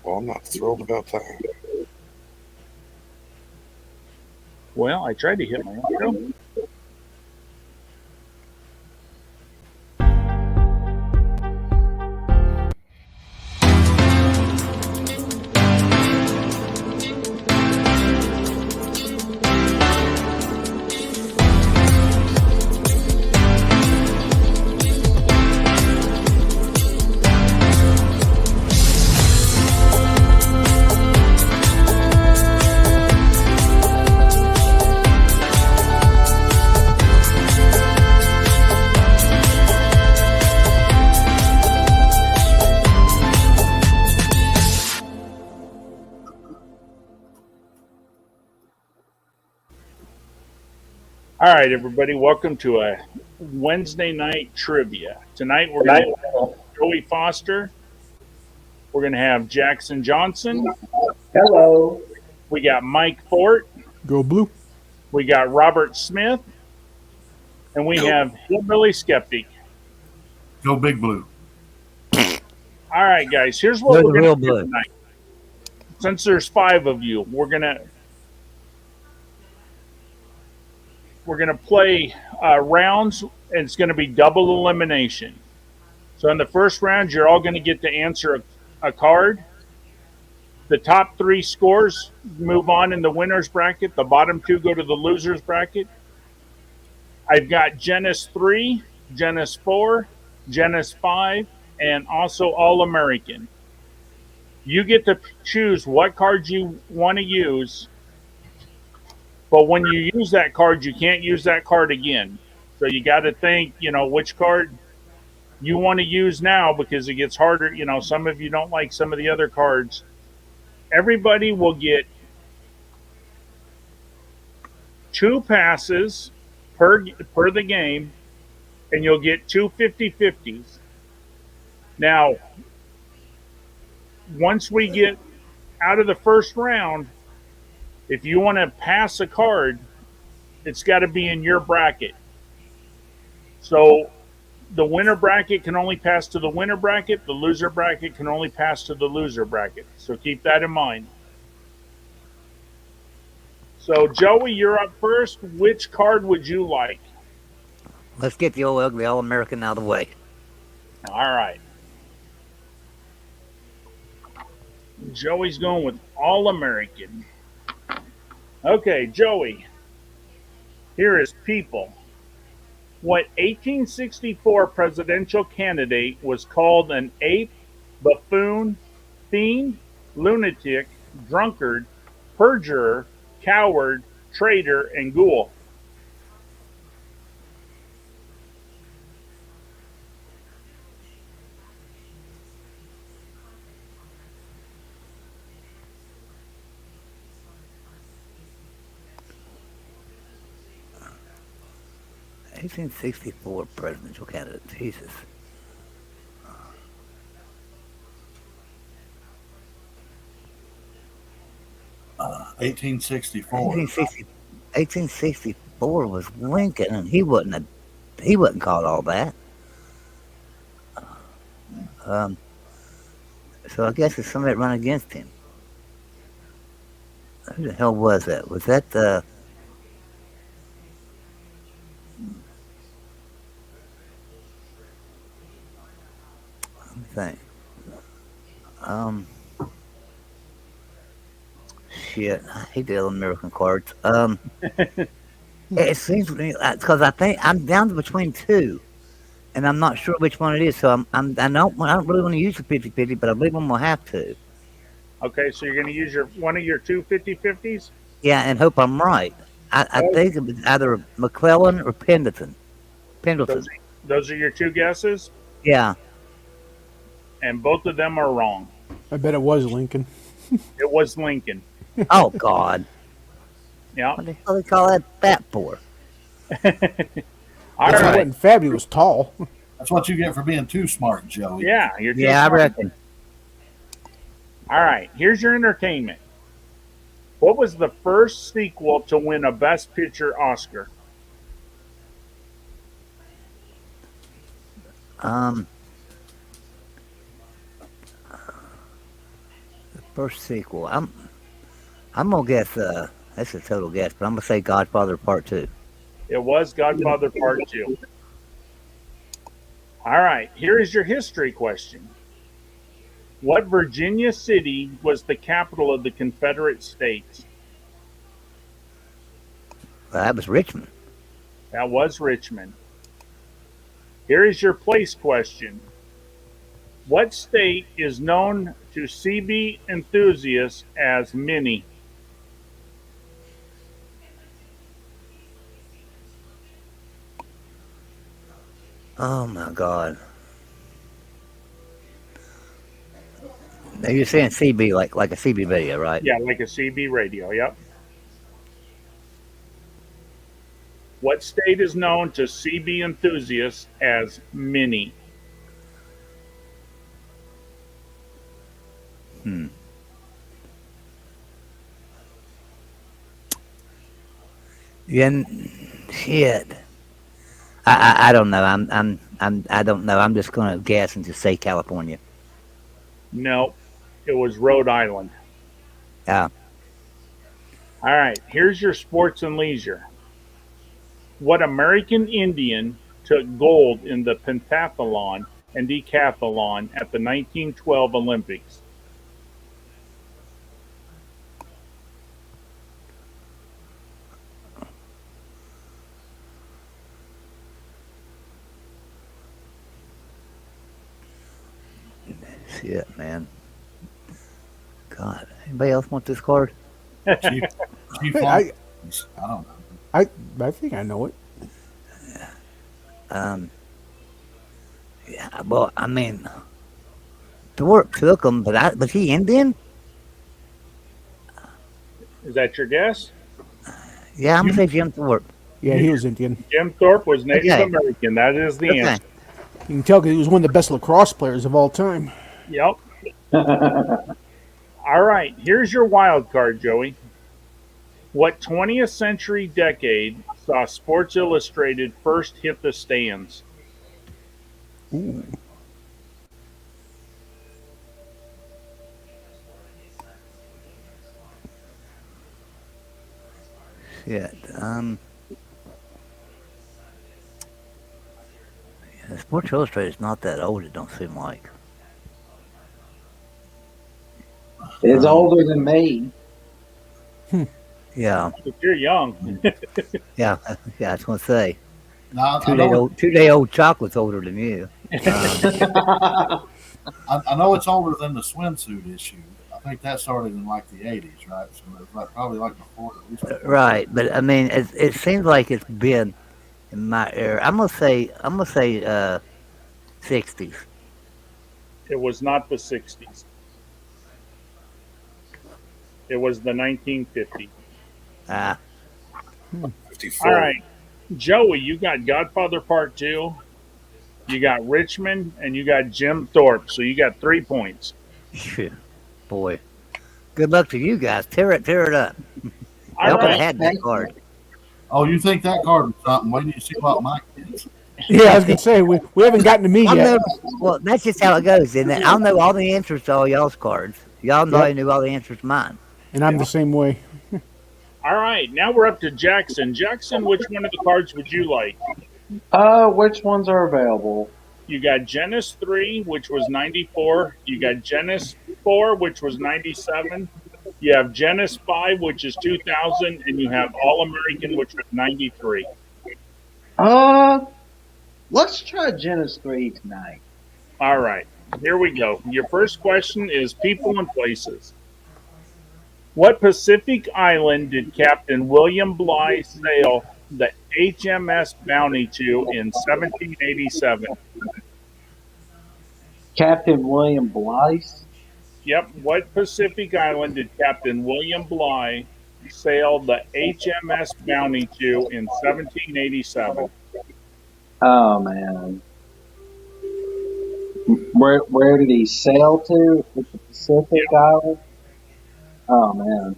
Well, I'm not thrilled about that. Well, I tried to hit my intro. All right, everybody, welcome to a Wednesday night trivia. Tonight we're going to have Joey Foster. We're going to have Jackson Johnson. Hello. We got Mike Fort. Go blue. We got Robert Smith. And we Go. have Hillbilly Skeptic. Go Big Blue. All right, guys, here's what They're we're the going real to do blue. tonight. Since there's 5 of you, we're going to play rounds, and it's going to be double elimination. So in the first round, you're all going to get to answer a card. The top 3 scores move on in the winner's bracket. The bottom 2 go to the loser's bracket. I've got Genesis 3, Genesis 4, Genesis 5, and also All American. You get to choose what card you want to use, but when you use that card, you can't use that card again. So you got to think, which card you want to use now, because it gets harder. Some of you don't like some of the other cards. Everybody will get 2 passes per the game, and you'll get 2 50-50s. Now, once we get out of the first round, if you want to pass a card, it's got to be in your bracket. So the winner bracket can only pass to the winner bracket. The loser bracket can only pass to the loser bracket. So keep that in mind. So, Joey, you're up first. Which card would you like? Let's get the old ugly All-American out of the way. All right. Joey's going with All American. Okay, Joey. Here is people. What 1864 presidential candidate was called an ape, buffoon, fiend, lunatic, drunkard, perjurer, coward, traitor, and ghoul? (1864) presidential candidate. Jesus. 1864. 1864 was Lincoln, and he wasn't called all that. So I guess it's somebody that run against him. Who the hell was that? Was that the? Let me think. Shit, I hate the American cards. It seems to me because I think I'm down to between 2, and I'm not sure which one it is. So I don't really want to use the 50-50, but I believe I'm gonna have to. Okay, so you're going to use one of your 2 50-50s? Yeah, and hope I'm right. I think it was either McClellan or Pendleton. Those are your 2 guesses, Yeah. and both of them are wrong. I bet it was Lincoln. It was Lincoln. Oh God. Yeah. What the hell do they call that fat for? All He right. wasn't fabulous tall. That's what you get for being too smart, Joey. Yeah, you're too Yeah, I smart. reckon. All right, here's your entertainment. What was the first sequel to win a Best Picture Oscar? The First sequel. I'm gonna guess. That's a total guess, but I'm gonna say Godfather Part Two. It was Godfather Part 2. All right, here is your history question. What Virginia city was the capital of the Confederate States? Well, that was Richmond. That was Richmond. Here is your place question. What state is known to CB enthusiasts as Mini? Oh my God. Now you're saying CB like a CB video, right? Yeah, like a CB radio, yep. What state is known to CB enthusiasts as Mini? Hmm. Yeah. Shit. I don't know. I don't know. I'm just gonna guess and just say California. No, it was Rhode Island. Yeah. All right, here's your sports and leisure. What American Indian took gold in the pentathlon and decathlon at the 1912 Olympics? Shit, man. God. Anybody else want this card? Chief, Chief Hey, I don't know. I think I know it. Um. Yeah. Well, I mean, Thorpe took him, but was he Indian? Is that your guess? Yeah, I'm gonna say Jim Thorpe. Yeah, he was Indian. Jim Thorpe was Native Okay. American. That is the Okay. answer. You can tell because he was one of the best lacrosse players of all time. Yep. All right, here's your wild card, Joey. What 20th century decade saw Sports Illustrated first hit the stands? Ooh. Shit. Yeah, Sports Illustrated is not that old. It don't seem like. It's Um, older than me. Yeah. If you're young, Yeah. Yeah. I was gonna say Now, 2 day old. 2 day old chocolate's older than you. I know it's older than the swimsuit issue. I think that started in like the 80s, right? So it's like probably like before at least. Before. Right, but I mean, it seems like it's been in my era. I'm gonna say 60s. it was not the 60s. It was the 1950s. Ah, All 54. right, Joey, you got Godfather Part 2, you got Richmond, and you got Jim Thorpe. So you got 3 points. phew, boy. Good luck to you guys. Tear it up. All Y'all could have right. had that card. Oh, you think that card was something? Wait till you see what Mike gets. Yeah, I was gonna say we haven't gotten to me I'll yet. know. Well, that's just how it goes, isn't it? I'll know all the answers to all y'all's cards. Y'all probably knew all the answers to mine. And I'm the same way. All right, now we're up to Jackson. Jackson, which one of the cards would you like? Which ones are available? You got Genesis 3, which was 94. You got Genesis 4, which was 97. You have Genesis 5, which is 2000. And you have All American, which was 93. Let's try Genesis 3 tonight. All right, here we go. Your first question is people and places. What Pacific island did Captain William Bligh sail the HMS Bounty to in 1787? Captain William Blythe. Yep. What Pacific island did Captain William Bligh sail the HMS Bounty to in 1787? Oh man. Where did he sail to? With the Pacific Island? Oh man.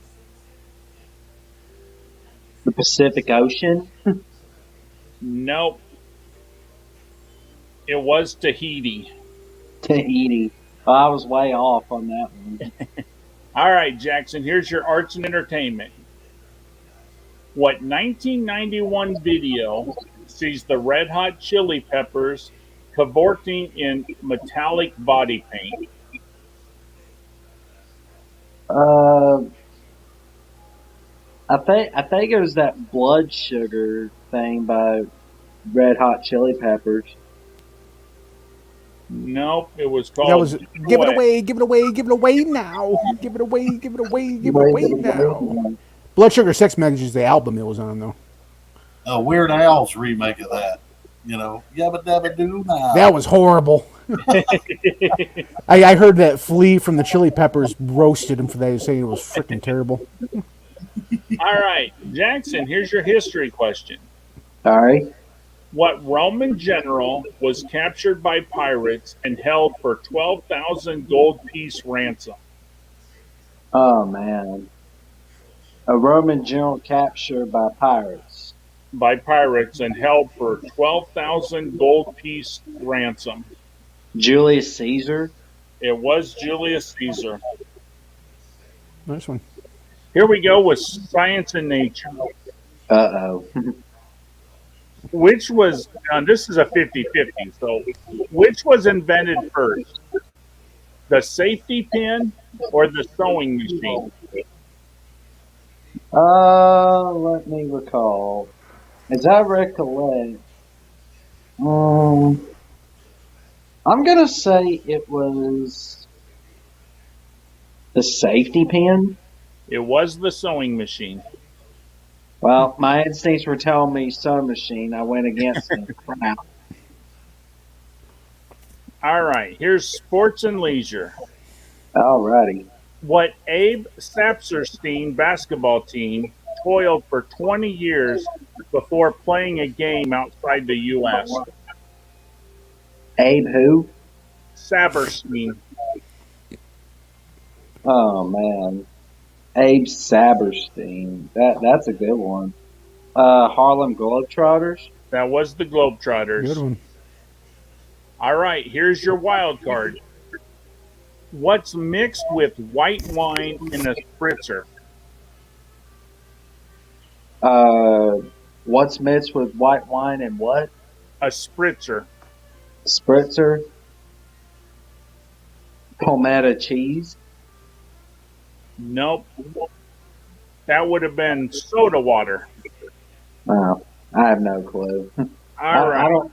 The Pacific Ocean? Nope. It was Tahiti. Tahiti. Oh, I was way off on that one. All right, Jackson, here's your arts and entertainment. What 1991 video sees the Red Hot Chili Peppers cavorting in metallic body paint? Uh, I think it was that Blood Sugar thing by Red Hot Chili Peppers. Nope, it was That called was give it Duet. away, give it away, give it away now. Give it away, give it away, give it Wait, away now. Blood Sugar Sex Magic is the album it was on though. Weird Al's remake of that. Yabba dabba doo now. That was horrible. I heard that Flea from the Chili Peppers roasted him for that, saying it was freaking terrible. All right, Jackson, here's your history question. Sorry. What Roman general was captured by pirates and held for 12,000 gold piece ransom? Oh man, a Roman general captured by pirates. By pirates and held for 12,000 gold piece ransom. Julius Caesar. It was Julius Caesar. Nice one. Here we go with science and nature. Uh-oh. Which was, this is a 50-50, so which was invented first? The safety pin or the sewing machine? Let me recall. As I recollect, um, I'm gonna say it was the safety pin. It was the sewing machine. Well, my instincts were telling me sewing machine. I went against them. Crap. All right, here's sports and leisure. Alrighty. What Abe Sapirstein basketball team toiled for 20 years before playing a game outside the U.S.? Abe who? Saperstein. Oh man. Abe Saperstein. That's a good one. Harlem Globetrotters. That was the Globetrotters. Good one. All right, here's your wild card. What's mixed with white wine in a spritzer? What's mixed with white wine and what? A spritzer. Spritzer. Palmetto cheese. Nope. That would have been soda water. Oh, I have no clue. All I right. don't.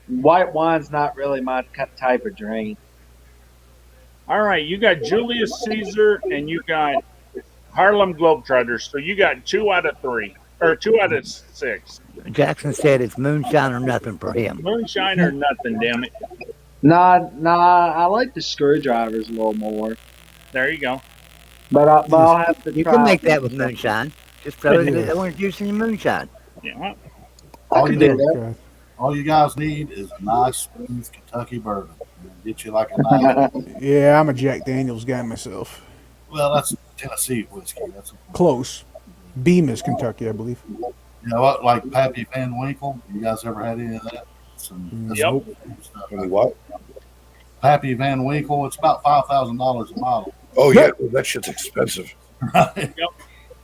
White wine's not really my type of drink. All right, you got Julius Caesar and you got Harlem Globetrotters. So you got 2 out of 3 or 2 out of 6. Jackson said it's moonshine or nothing for him. Moonshine or nothing, damn it. Nah. I like the screwdrivers a little more. There you go. But I'll have to You try. can make that with moonshine. Just throw the orange juice in your moonshine. Yeah. All can you, do need, that. Okay. all you guys need is a nice, smooth Kentucky bourbon. Get you like a nice. Yeah, I'm a Jack Daniels guy myself. Well, that's Tennessee whiskey. That's Close. Beam is Kentucky, I believe. what, like Pappy Van Winkle. You guys ever had any of that? That's Yep. some good stuff. Any what? Pappy Van Winkle. It's about $5,000 a bottle. Oh yeah, that shit's expensive. Right?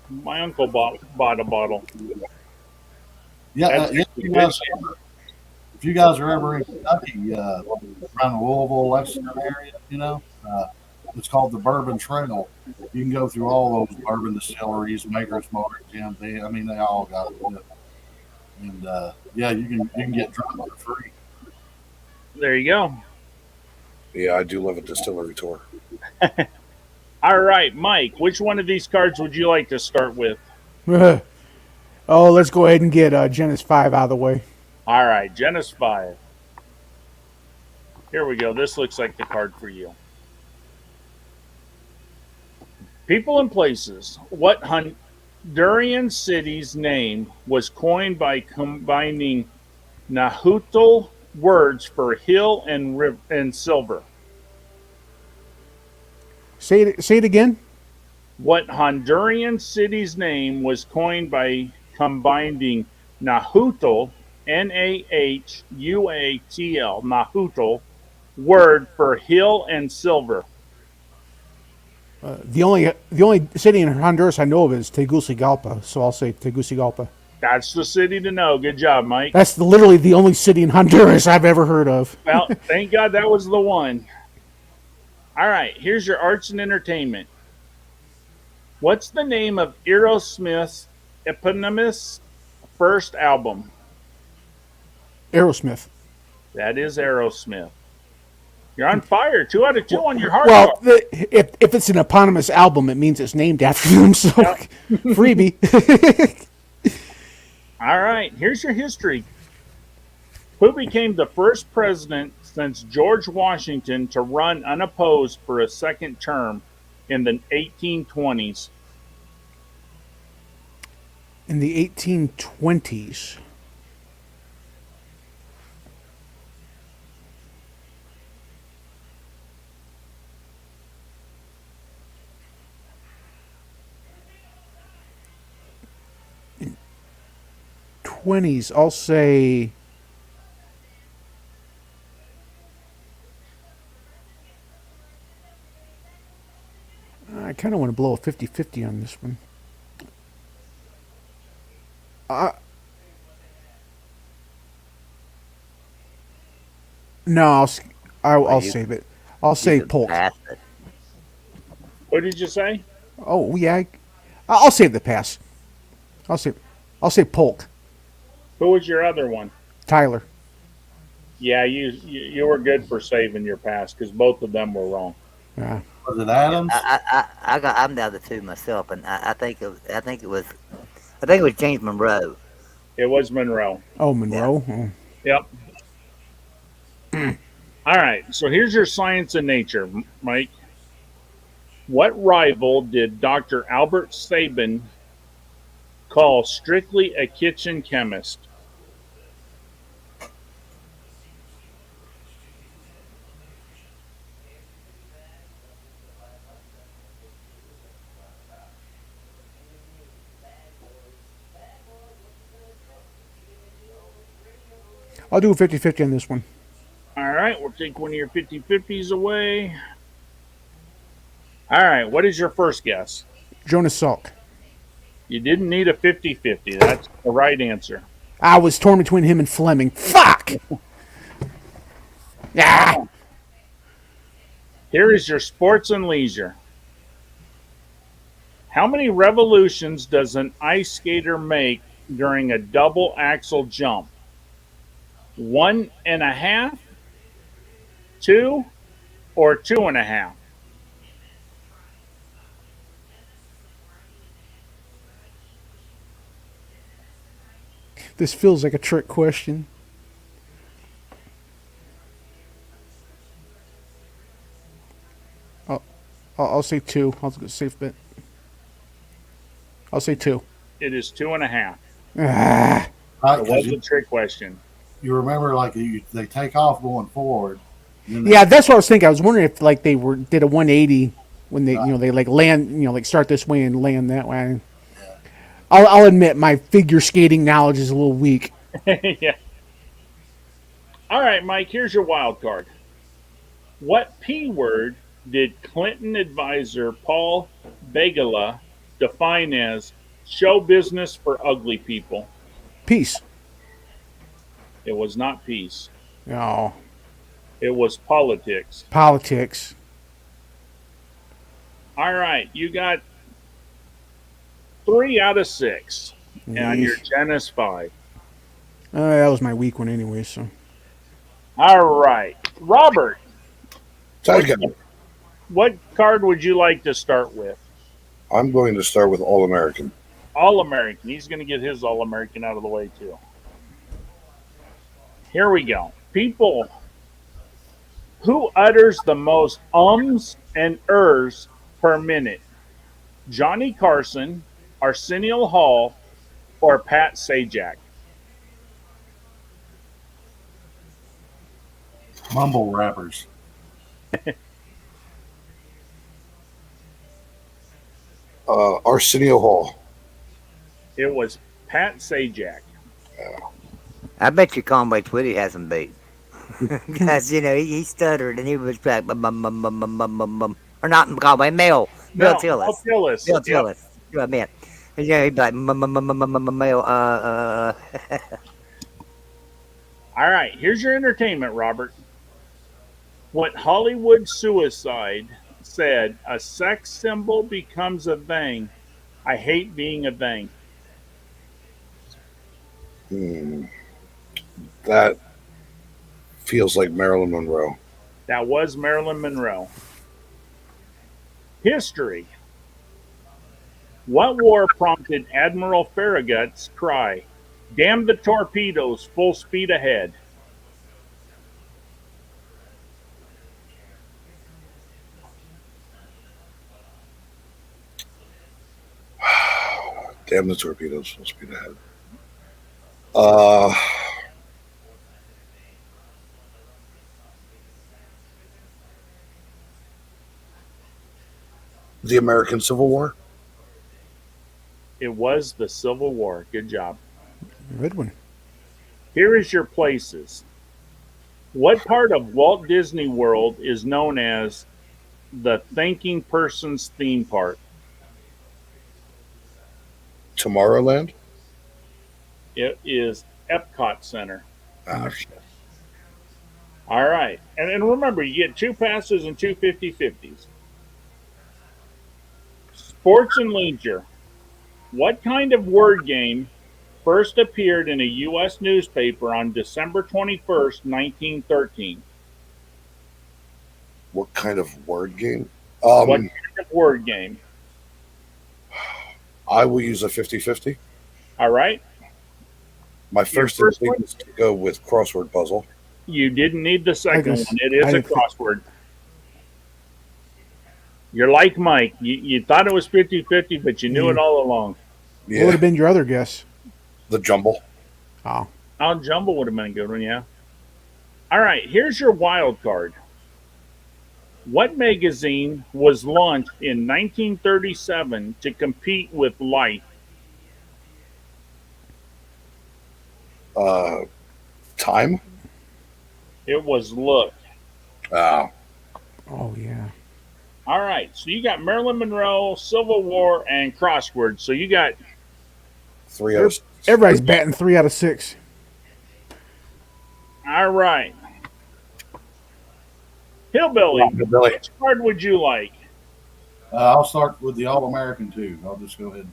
My uncle bought a bottle. Yeah. That's If you guys are ever in Kentucky, around the Louisville, Lexington area, it's called the Bourbon Trail. You can go through all those bourbon distilleries, Maker's Mark, Jim Beam. I mean, they all got it. And you can get drunk for free. There you go. Yeah, I do love a distillery tour. All right, Mike, which one of these cards would you like to start with? Oh, let's go ahead and get Genesis 5 out of the way. All right, Genesis 5. Here we go. This looks like the card for you. People and places. What Honduran city's name was coined by combining Nahuatl words for hill and silver? Say it again. What Honduran city's name was coined by combining Nahuatl, Nahuatl, Nahuatl, word for hill and silver? The only city in Honduras I know of is Tegucigalpa, so I'll say Tegucigalpa. That's the city to know. Good job, Mike. That's literally the only city in Honduras I've ever heard of. Well, thank God that was the one. All right, here's your arts and entertainment. What's the name of Aerosmith's eponymous first album? Aerosmith. That is Aerosmith. You're on fire. 2 out of 2 on your hard Well, card. if it's an eponymous album, it means it's named after them. So, Yep. freebie. All right, here's your history. Who became the first president since George Washington to run unopposed for a second term in the 1820s? In the 1820s. '20s, I'll say. I kind of want to blow a 50-50 on this one. No, I'll you- save it. I'll You say could Polk. pass it. What did you say? Oh yeah, I'll save the pass. I'll say Polk. Who was your other one? Tyler. Yeah, you were good for saving your pass because both of them were wrong. Yeah. Was it Adams? I'm down to 2 myself, and I think it was James Monroe. It was Monroe. Oh, Monroe. Oh. Yep. All right, so here's your science and nature, Mike. What rival did Dr. Albert Sabin call strictly a kitchen chemist? I'll do a 50-50 on this one. All right, we'll take one of your 50-50s away. All right, what is your first guess? Jonas Salk. You didn't need a 50-50. That's the right answer. I was torn between him and Fleming. Fuck! Ah! Here is your sports and leisure. How many revolutions does an ice skater make during a double axel jump? 1.5, 2, or 2.5? This feels like a trick question. I'll say 2. I'll go safe bet. I'll say 2. It is 2.5. Ah. It was a trick question. You remember, like they take off going forward. Yeah, that's what I was thinking. I was wondering if like they did a 180 when they they like land like start this way and land that way. I'll admit my figure skating knowledge is a little weak. Yeah. All right, Mike, here's your wild card. What P word did Clinton advisor Paul Begala define as show business for ugly people? Peace. It was not peace. Oh, It was politics. politics. All right, you got 3 out of 6. And your Gen is 5. That was my weak one anyway. So All right. Robert, Sounds good. what card would you like to start with? I'm going to start with All American. All American. He's going to get his All American out of the way, too. Here we go. People, who utters the most ums and ers per minute? Johnny Carson, Arsenio Hall, or Pat Sajak? Mumble rappers. Arsenio Hall. It was Pat Sajak. I bet you Conway Twitty has him beat. Because, he stuttered and he was like, bum, bum, bum, bum, bum, bum, bum, bum. Or not Conway, Mel. Bill No, Tillis. Tillis. Bill Yep. Tillis. You admit. Yeah, he'd be like, male, All right, here's your entertainment, Robert. What Hollywood suicide said, a sex symbol becomes a thing. I hate being a thing. Hmm. That feels like Marilyn Monroe. That was Marilyn Monroe. History. What war prompted Admiral Farragut's cry, "Damn the torpedoes, full speed ahead"? Damn the torpedoes, full speed ahead. Uh, the American Civil War. It was the Civil War. Good job. Good one. Here is your places. What part of Walt Disney World is known as the thinking person's theme park? Tomorrowland. It is Epcot Center. Ah, shit. All right. And remember, you get two passes and two 50-50s. Sports and leisure. What kind of word game first appeared in a U.S. newspaper on December 21st, 1913? What kind of word game? What kind of word game? I will use a 50-50. All right. My first first instinct is to go with crossword puzzle. You didn't need the second guess- one. It is I a didn't think- crossword. You're like Mike. You thought it was 50-50, but you knew it all along. What would Yeah, have been your other guess? the jumble. Oh, Oh, Jumble would have been a good one, yeah. All right, here's your wild card. What magazine was launched in 1937 to compete with Life? Time. It was Look. Ah, oh yeah. All right, so you got Marilyn Monroe, Civil War, and crosswords. So you got 3 out of 6. Everybody's batting 3 out of 6. all right. Hillbilly, Billy. which card would you like? I'll start with the All-American too. I'll just go ahead.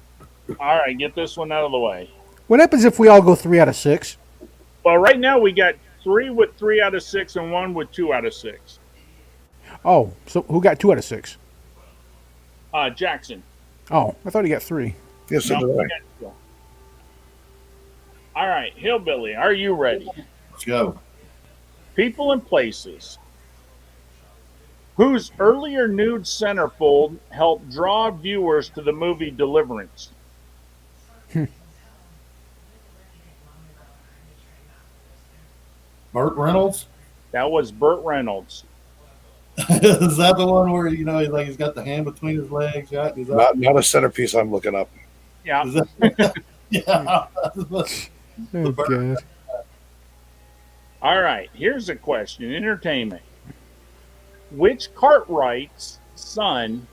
All right, get this one out of the way. What happens if we all go 3 out of 6? Well, right now we got three with 3 out of 6 and one with 2 out of 6. Oh, so who got 2 out of 6? Jackson. Oh, I thought he got 3. Yes, so No, did we I. got two. All right, Hillbilly, are you ready? Let's go. People and places. Whose earlier nude centerfold helped draw viewers to the movie Deliverance? Burt Reynolds. That was Burt Reynolds. Is that the one where he's got the hand between his legs? Right? Is that, Not a centerpiece I'm looking up. Yeah. is that yeah. Oh, God. All right, here's a question. Entertainment. Which Cartwright's son's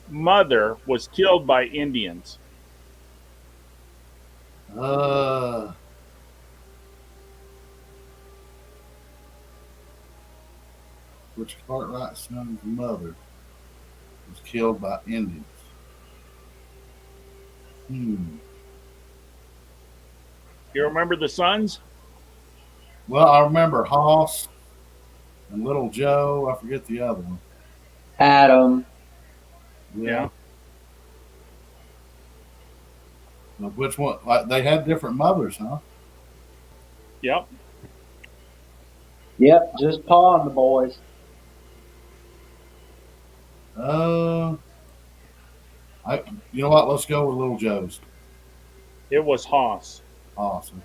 mother was killed by Indians? Which Cartwright's son's mother was killed by Indians? You remember the sons? Well, I remember Hoss and Little Joe. I forget the other one. Adam. Yeah. Now, which one? Like, they had different mothers, huh? Yep. Yep, just pawn the boys. You know what? Let's go with Little Joe's. It was Hoss. Hoss. Okay.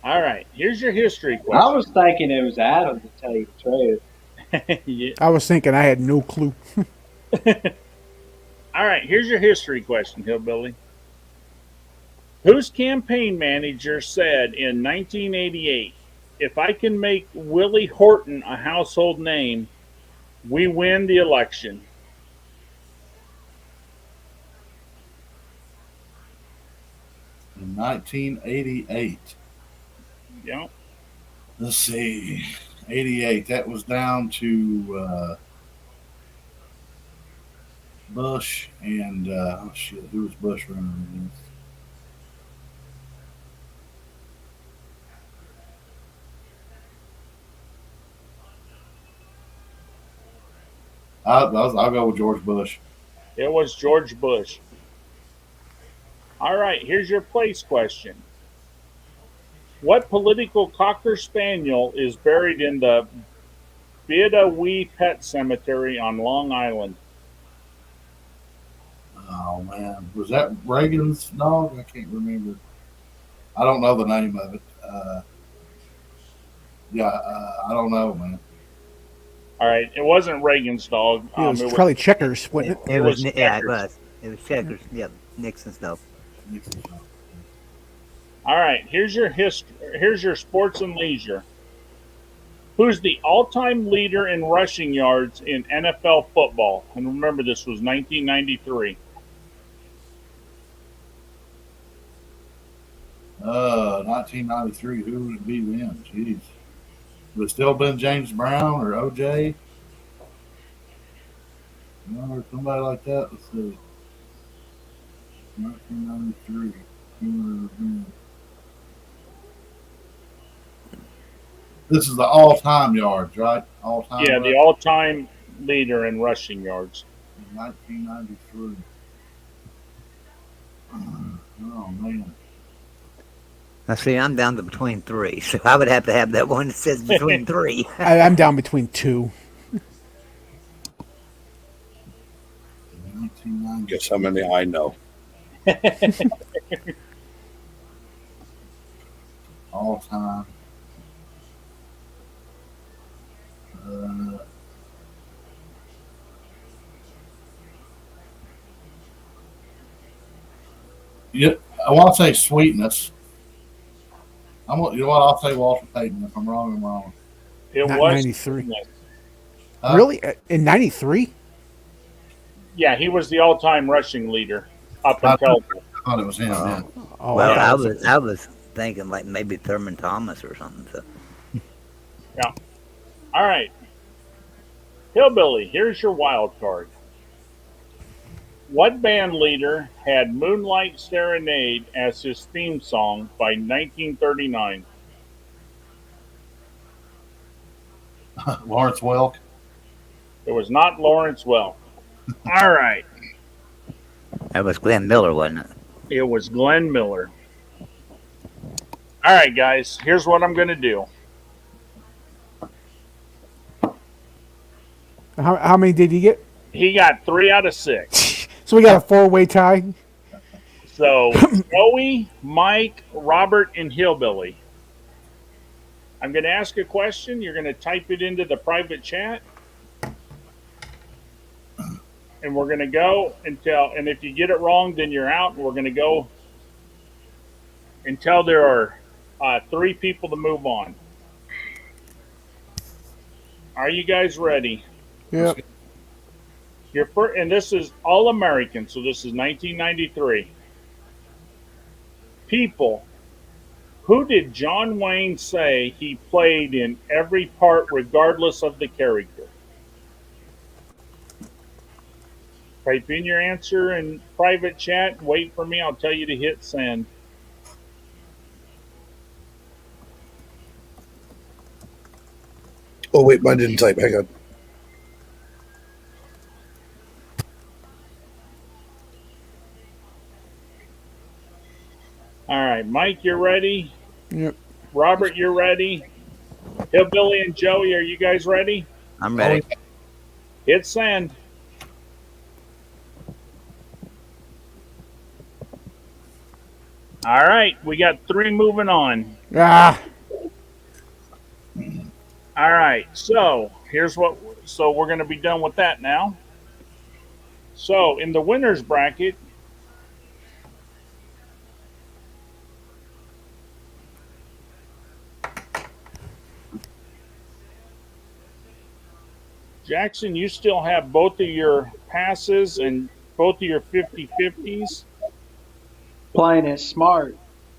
All right, here's your history I question. was thinking it was Adam, to tell you the truth. Yeah. I was thinking I had no clue. All right, here's your history question, Hillbilly. Whose campaign manager said in 1988, "If I can make Willie Horton a household name, we win the election"? in 1988. Yeah. Let's see, 88. That was down to Bush and oh shit, who was Bush running against? I'll go with George Bush. It was George Bush. All right, here's your place question. What political Cocker Spaniel is buried in the Bidawee Pet Cemetery on Long Island? Oh man, was that Reagan's dog? I can't remember. I don't know the name of it. Yeah, I don't know, man. All right, it wasn't Reagan's dog. It was It was probably checkers, wasn't it? it was Yeah, it Checkers. was. It was checkers. Yep, Nixon's dog. Nixon's dog. All right, here's your history. Here's your sports and leisure. Who's the all-time leader in rushing yards in NFL football? And remember, this was 1993. 1993. Who would it be then? Jeez, would it still been James Brown or OJ? No, or somebody like that. Let's see. 1993. Who would it have been? This is the all-time yards, right? All-time. Yeah, the all-time leader in rushing yards. 1993. Oh man. Now, see, I'm down to between three, so I would have to have that one that says between three. I'm down between two. 1990. Guess how many I know. All time. Yeah, I want to say sweetness. You know what? I'll say Walter Payton. If I'm wrong, I'm wrong. It Not was 93. Huh? Really? In '93? Yeah, he was the all-time rushing leader up I until thought it was him. Yeah. Oh, Well, yeah. I was thinking like maybe Thurman Thomas or something. So. yeah. All right, Hillbilly. Here's your wild card. What band leader had "Moonlight Serenade" as his theme song by 1939? Lawrence Welk. It was not Lawrence Welk. All right, That was Glenn Miller, wasn't it? it was Glenn Miller. All right, guys. Here's what I'm going to do. How many did you get? He got 3 out of 6. So we got a four-way tie. So Joey, Mike, Robert, and Hillbilly. I'm going to ask a question. You're going to type it into the private chat. And we're going to go and if you get it wrong, then you're out. And we're going to go until there are 3 people to move on. Are you guys ready? Yep. Your first, and this is all American, so this is 1993. People, who did John Wayne say he played in every part regardless of the character? Type in your answer in private chat. Wait for me. I'll tell you to hit send. Oh wait, mine didn't type. Hang on. All right, Mike, you're ready. Yep. Robert, you're ready. Hillbilly and Joey, are you guys ready? I'm ready. Hit send. All right, we got 3 moving on. Ah, All right, so we're going to be done with that now. So in the winners bracket, Jackson, you still have both of your passes and both of your 50-50s. Playing it smart.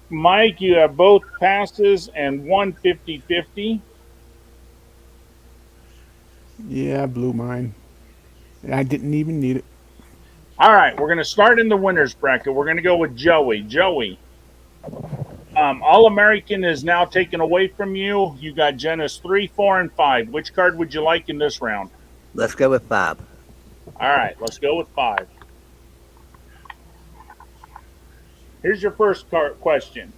Mike, you have both passes and one 50-50. Yeah, I blew mine. And I didn't even need it. All right, we're going to start in the winners bracket. We're going to go with Joey. Joey, All American is now taken away from you. You got Genesis 3, 4, and 5. Which card would you like in this round? Let's go with 5. All right, let's go with 5. Here's your first question.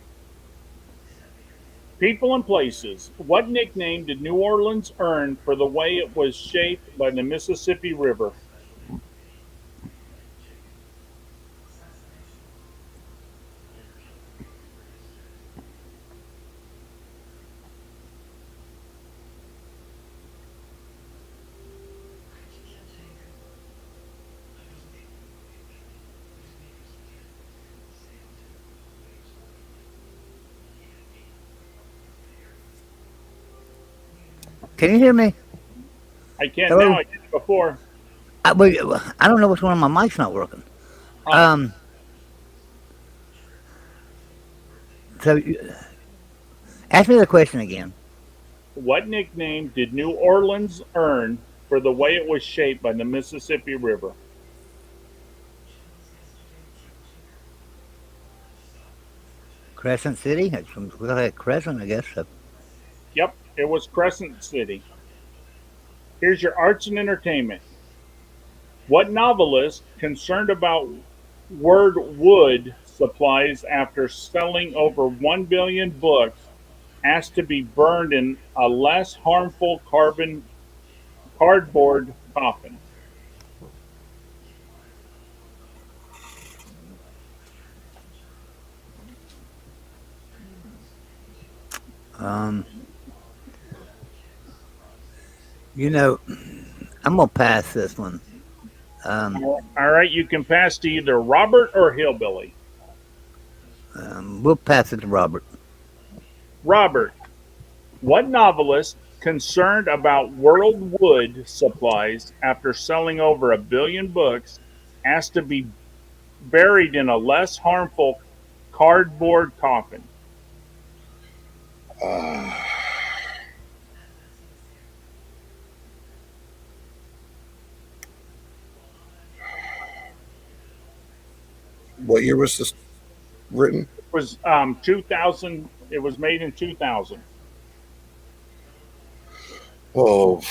People and places. What nickname did New Orleans earn for the way it was shaped by the Mississippi River? Can you hear me? I can now. Hello? I did before. I don't know which one of my mic's not working. Oh, Um, so ask me the question again. what nickname did New Orleans earn for the way it was shaped by the Mississippi River? Crescent City? It's from Crescent, I guess. So. Yep, it was Crescent City. Here's your arts and entertainment. What novelist, concerned about word wood supplies after selling over 1 billion books, asked to be burned in a less harmful cardboard coffin? Um, you know, I'm gonna pass this one. Um, All right, you can pass to either Robert or Hillbilly. we'll pass it to Robert. Robert, what novelist, concerned about world wood supplies after selling over 1 billion books, asked to be buried in a less harmful cardboard coffin? Uh, what year was this written? It was 2000. It was made in 2000. Oh,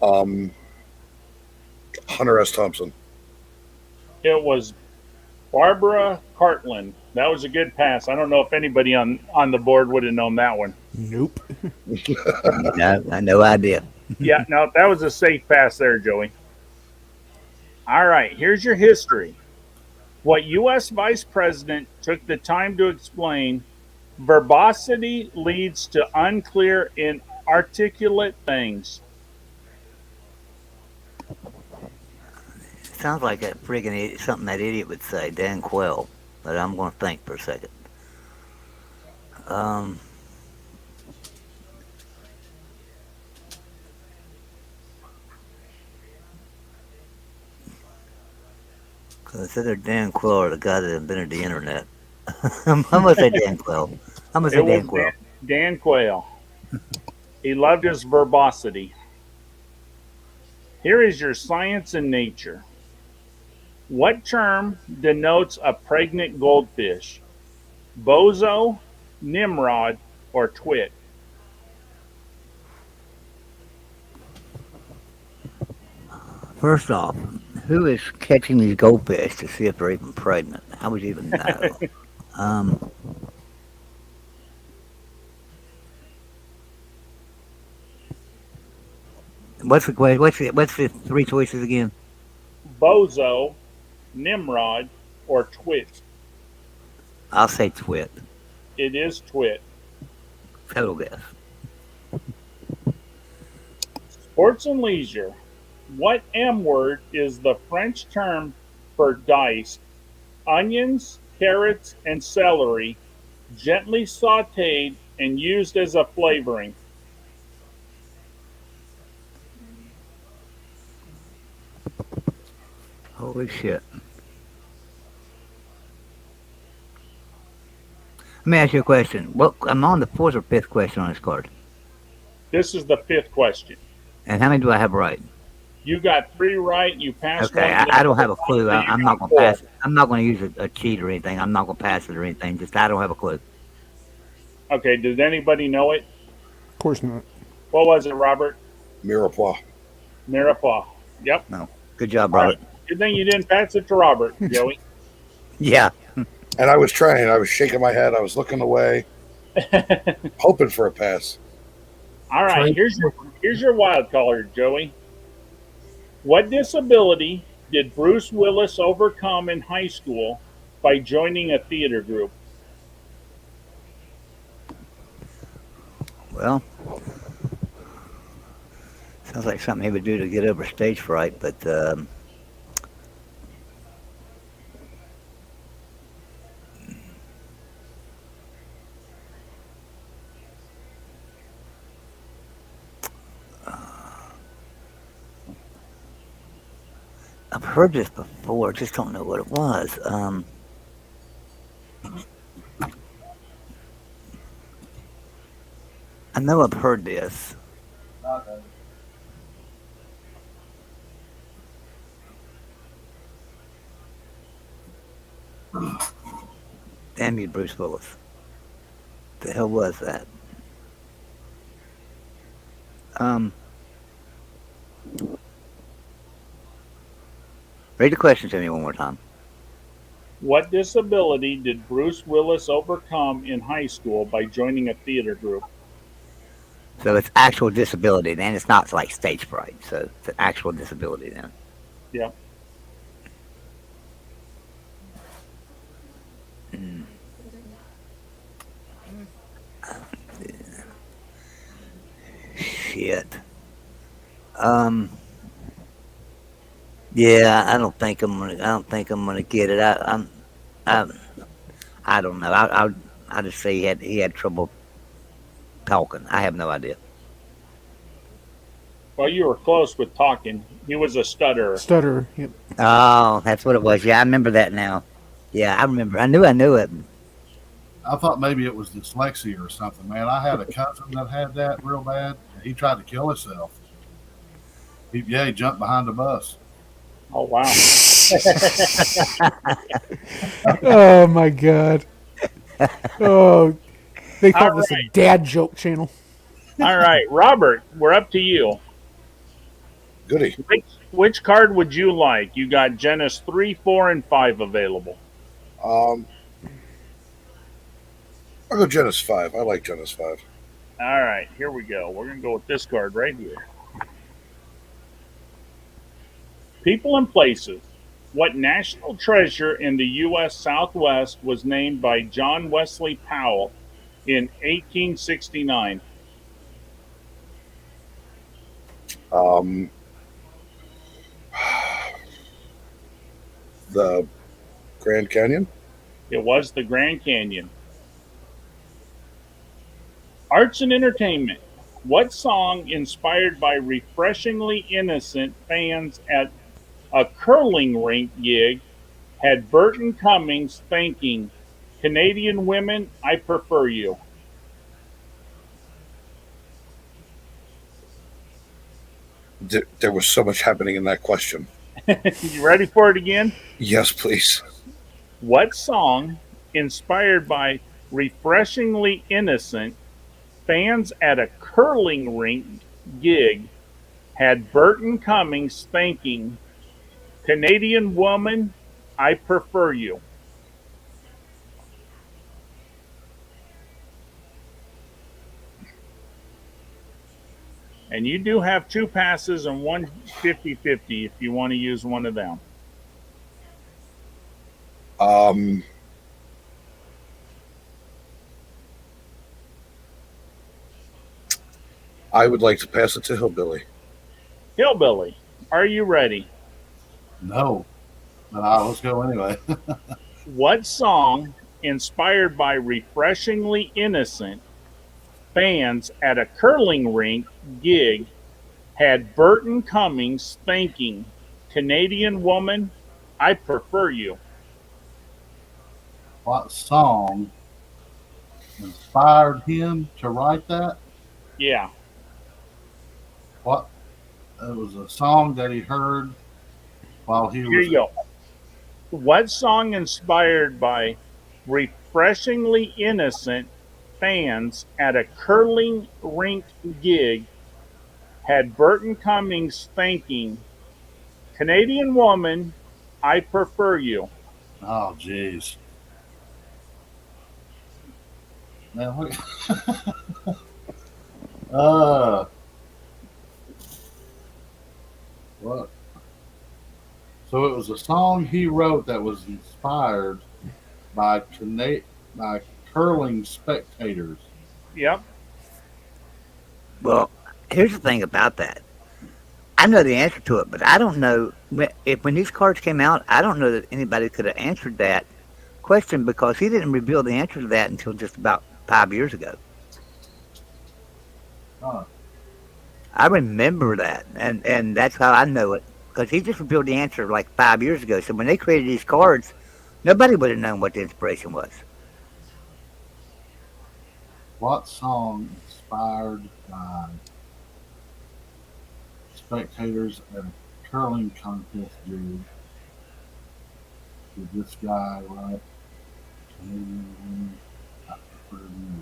um, Hunter S. Thompson. It was Barbara Cartland. That was a good pass. I don't know if anybody on the board would have known that one. Nope. No, I no idea. Yeah, no, that was a safe pass there, Joey. All right, here's your history. What U.S. Vice President took the time to explain verbosity leads to unclear, inarticulate things? Sounds like that friggin' idiot, something that idiot would say, Dan Quayle. But I'm gonna think for a second. Um, Cause it's either Dan Quayle or the guy that invented the internet. I'm gonna say Dan Quayle. I'm gonna say It was Dan Quayle. Dan Quayle. He loved his verbosity. Here is your science and nature. What term denotes a pregnant goldfish? Bozo, Nimrod, or twit? First off, who is catching these goldfish to see if they're even pregnant? How would you even know? um, what's the question? What's the three choices again? Bozo, Nimrod, or twit? I'll say twit. It is twit. Total guess. Sports and leisure. What M word is the French term for diced onions, carrots, and celery, gently sauteed and used as a flavoring? Holy shit. Let me ask you a question. What I'm on the fourth or fifth question on this card. This is the fifth question. And how many do I have right? You got 3 right. You passed Okay, one. I don't have a clue. So you I'm got not going to 4. pass it. I'm not going to use a cheat or anything. I'm not going to pass it or anything. Just I don't have a clue. Okay, does anybody know it? Of course not. What was it, Robert? Mirepoix. Mirepoix. Yep. No. Good job, All right. Robert. Good thing you didn't pass it to Robert, Joey. Yeah. And I was trying. I was shaking my head. I was looking away, hoping for a pass. All right, here's your wild card, Joey. What disability did Bruce Willis overcome in high school by joining a theater group? Well, sounds like something he would do to get over stage fright, but I've heard this before. Just don't know what it was. I know I've heard this. Damn you, Bruce Willis. The hell was that? Read the question to me one more time. What disability did Bruce Willis overcome in high school by joining a theater group? So it's actual disability, then it's not like stage fright. So it's an actual disability then. Yep. Shit. Yeah, I don't think I'm gonna. I don't think I'm gonna get it. I, I don't know. I just say he had trouble talking. I have no idea. Well, you were close with talking. He was a stutterer. Stutter. Yep. Oh, that's what it was. Yeah, I remember that now. Yeah, I remember. I knew it. I thought maybe it was dyslexia or something, man. I had a cousin that had that real bad. And he tried to kill himself. He jumped behind a bus. Oh, wow. Oh my god. Oh, they call All this a right. dad joke channel. All right, Robert, we're up to you. Goody. Which card would you like? You got Genesis 3, 4, and 5 available. I'll go Genesis 5. I like Genesis 5. All right, here we go. We're going to go with this card right here. People and places. What national treasure in the U.S. Southwest was named by John Wesley Powell in 1869? The Grand Canyon. It was the Grand Canyon. Arts and entertainment. What song inspired by refreshingly innocent fans at a curling rink gig had Burton Cummings thanking Canadian women, I prefer you? There was so much happening in that question. You ready for it again? Yes, please. What song inspired by refreshingly innocent fans at a curling rink gig had Burton Cummings thanking Canadian woman, I prefer you? And you do have 2 passes and one 50-50 if you want to use one of them. I would like to pass it to Hillbilly. Hillbilly, are you ready? No. But let's go anyway. What song, inspired by refreshingly innocent fans at a curling rink gig, had Burton Cummings thanking Canadian woman, I prefer you. What song inspired him to write that? Yeah. What it was a song that he heard while he Here was. you go. What song inspired by refreshingly innocent fans at a curling rink gig had Burton Cummings thanking Canadian woman, I prefer you? Oh, jeez, man. Uh, what? So it was a song he wrote that was inspired by by curling spectators. Yep. Well, here's the thing about that. I know the answer to it, but I don't know if when these cards came out. I don't know that anybody could have answered that question because he didn't reveal the answer to that until just about 5 years ago. Huh. I remember that, and that's how I know it because he just revealed the answer like 5 years ago. So when they created these cards, nobody would have known what the inspiration was. What song inspired by spectators at a curling contest? Did this guy write Canadian women? I prefer you.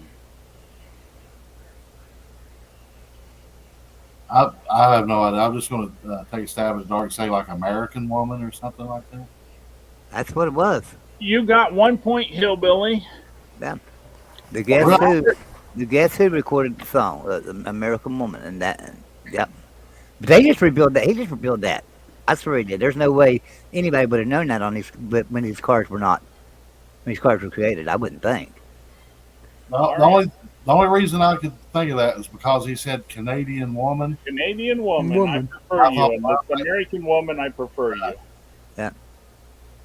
I have no idea. I'm just going to take a stab at the dark and say like American Woman or something like that. That's what it was. You got 1 point, Hillbilly. Yeah. The guess Well, who? The guess who recorded the song, the American Woman, and that. Yep. But they just revealed that. He just revealed that. I swear he did. There's no way anybody would have known that on these, but when these cards were not, when these cards were created. I wouldn't think. The only reason I could think of that is because he said Canadian Woman. Canadian woman, I Woman. prefer I you. thought And this American woman, I prefer you. Yeah.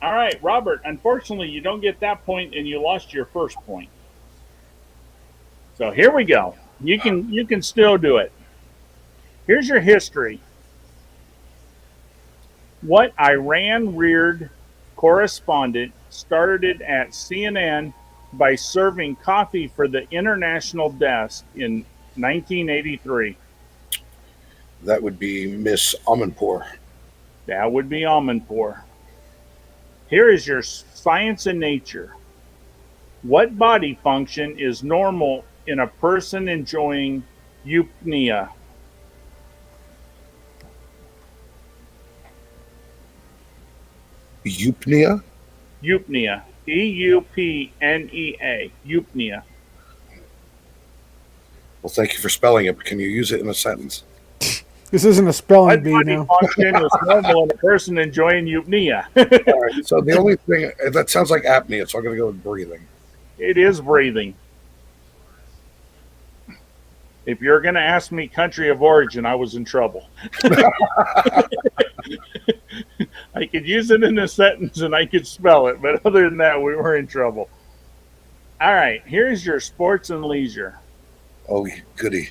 All right, Robert. Unfortunately, you don't get that point, and you lost your first point. So here we go. You can still do it. Here's your history. What Iran reared correspondent started at CNN by serving coffee for the international desk in 1983? That would be Miss Amanpour. That would be Amanpour. Here is your science and nature. What body function is normal in a person enjoying eupnea? Eupnea? Eupnea. Eupnea. Eupnea. Well, thank you for spelling it, but can you use it in a sentence? This isn't a spelling What bee body now. function is normal in a person enjoying eupnea? All right. So the only thing that sounds like apnea, so I'm going to go with breathing. It is breathing. If you're going to ask me country of origin, I was in trouble. I could use it in a sentence and I could spell it, but other than that, we were in trouble. All right, here's your sports and leisure. Oh, goody.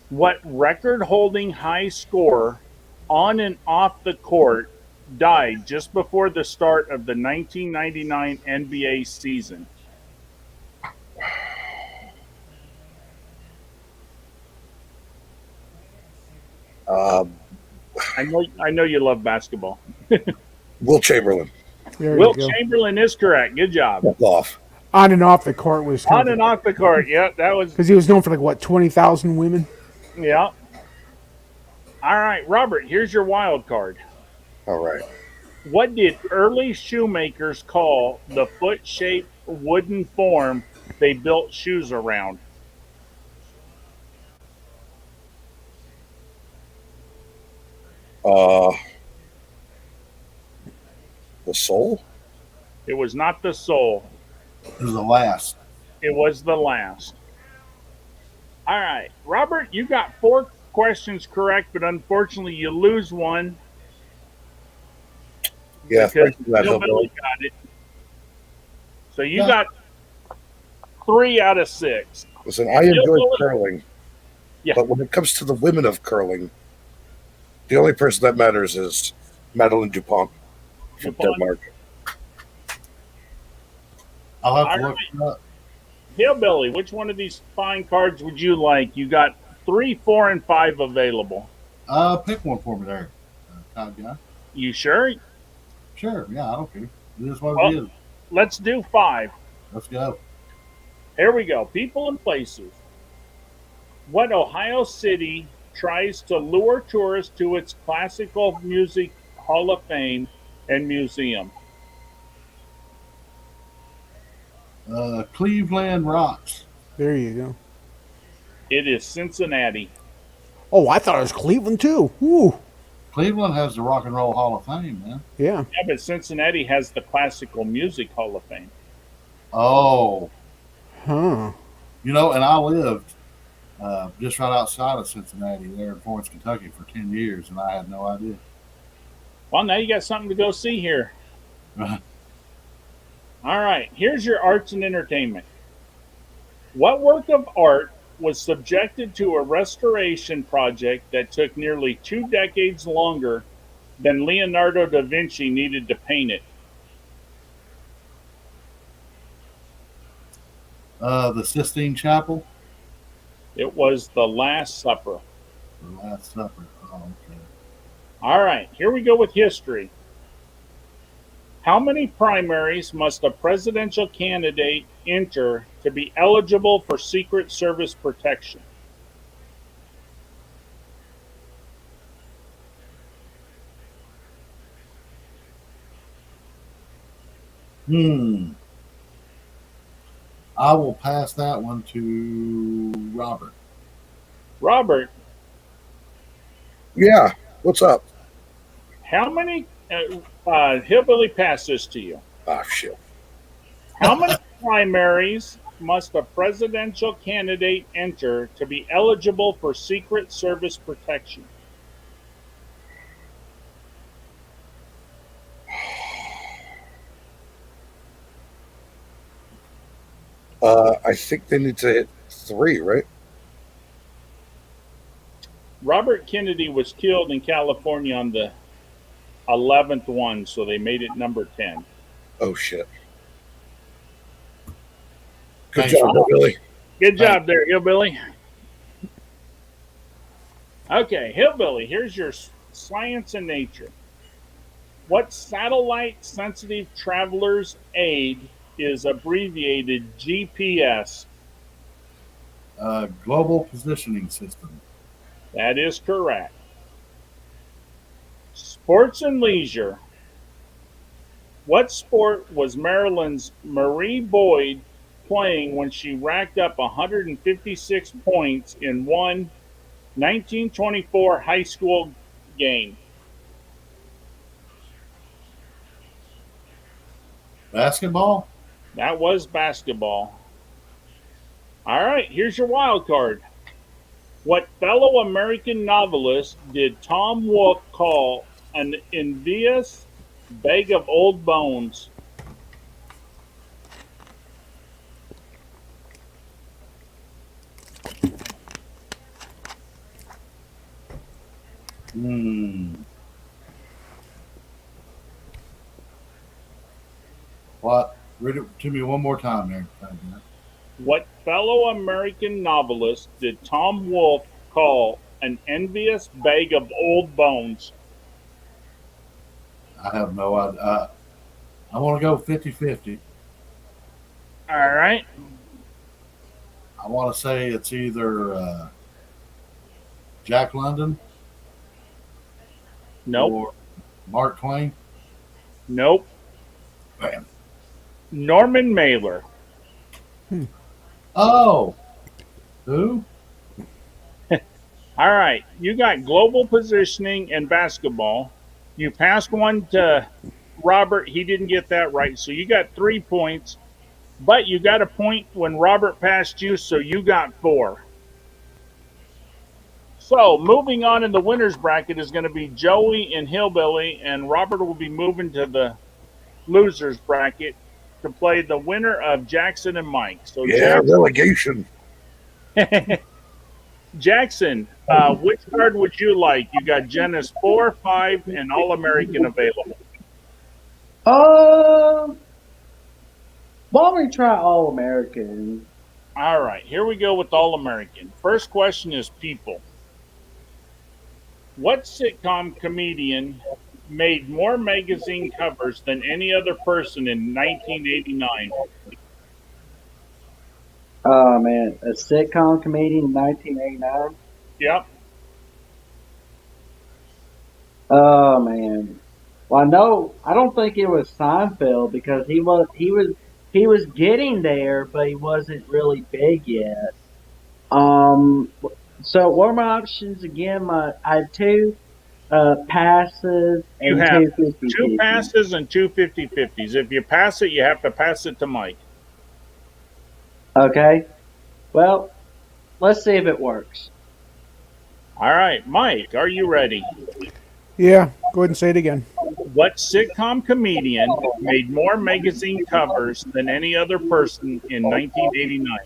What record holding high scorer on and off the court died just before the start of the 1999 NBA season? Um, I know you love basketball. Will Chamberlain. There you Wilt go. Chamberlain is correct. Good job. Fuck off. On and off the court was On and off the court. Yep, that was. because he was known for like what 20,000 women. Yeah. All right, Robert, here's your wild card. All right. What did early shoemakers call the foot shaped wooden form they built shoes around? Uh, the soul? It was not the sole, It was the last. it was the last. All right, Robert, you got 4 questions correct, but unfortunately, you lose one Yeah, because thanks for that, Hillbilly Hillbilly. got it. So you Yeah. got 3 out of 6. Listen, I enjoy Hillbilly- curling, Yeah. but when it comes to the women of curling, the only person that matters is Madeline Dupont. from DuPont. Denmark. I'll have All to look right, it up. Hillbilly, which one of these fine cards would you like? You got 3, 4, and 5 available. Pick one for me there, Todd guy. You sure? Sure, yeah, I don't care. It is what Well, it is. let's do 5. Let's go. Here we go. People and places. What Ohio City tries to lure tourists to its classical music Hall of Fame and museum? Cleveland Rocks. There you go. It is Cincinnati. Oh, I thought it was Cleveland too. Ooh, Cleveland has the Rock and Roll Hall of Fame, man. yeah. Yeah, but Cincinnati has the Classical Music Hall of Fame. Oh, Huh. and I lived just right outside of Cincinnati, there in Florence, Kentucky, for 10 years, and I had no idea. Well, now you got something to go see here. All right, here's your arts and entertainment. What work of art was subjected to a restoration project that took nearly 2 decades longer than Leonardo da Vinci needed to paint it? The Sistine Chapel, It was The Last Supper. the Last Supper. Oh, okay. All right, here we go with history. How many primaries must a presidential candidate enter to be eligible for Secret Service protection? Hmm. I will pass that one to Robert. Robert, Yeah. What's up? how many, Hillbilly passed this to you. Ah, shit. How many primaries must a presidential candidate enter to be eligible for Secret Service protection? I think they need to hit 3, right? Robert Kennedy was killed in California on the 11th one, so they made it number 10. Oh, shit. Good Thanks, job, Billy. Good job there, Hillbilly. Okay, Hillbilly, here's your science and nature. What satellite sensitive traveler's aid is abbreviated GPS? Global Positioning System. That is correct. Sports and leisure. What sport was Maryland's Marie Boyd playing when she racked up 156 points in one 1924 high school game? Basketball? That was basketball. All right, here's your wild card. What fellow American novelist did Tom Wolfe call an envious bag of old bones? Hmm. What? Read it to me one more time there. What fellow American novelist did Tom Wolfe call an envious bag of old bones? I have no idea. I want to go 50-50. All right. I want to say it's either Jack London Nope. or Mark Twain. Nope. Man. Norman Mailer. Oh, who? All right. You got global positioning and basketball. You passed one to Robert. He didn't get that right. So you got 3 points. But you got a point when Robert passed you, so you got 4. So moving on in the winners bracket is going to be Joey and Hillbilly, and Robert will be moving to the losers bracket to play the winner of Jackson and Mike. So Yeah, relegation. Jackson, which card would you like? You got Genesis 4, 5, and All American available. Um, why don't we try All American? All right, here we go with All American. First question is people. What sitcom comedian made more magazine covers than any other person in 1989? Oh man, a sitcom comedian in 1989. Yep. Oh man. Well, no, I don't think it was Seinfeld because he was getting there, but he wasn't really big yet. Um, so what are my options again? I had two passes You and have two fifty two 50s. passes and two 50-50s. If you pass it, you have to pass it to Mike. Okay. Well, let's see if it works. All right, Mike, are you ready? Yeah, go ahead and say it again. What sitcom comedian made more magazine covers than any other person in 1989?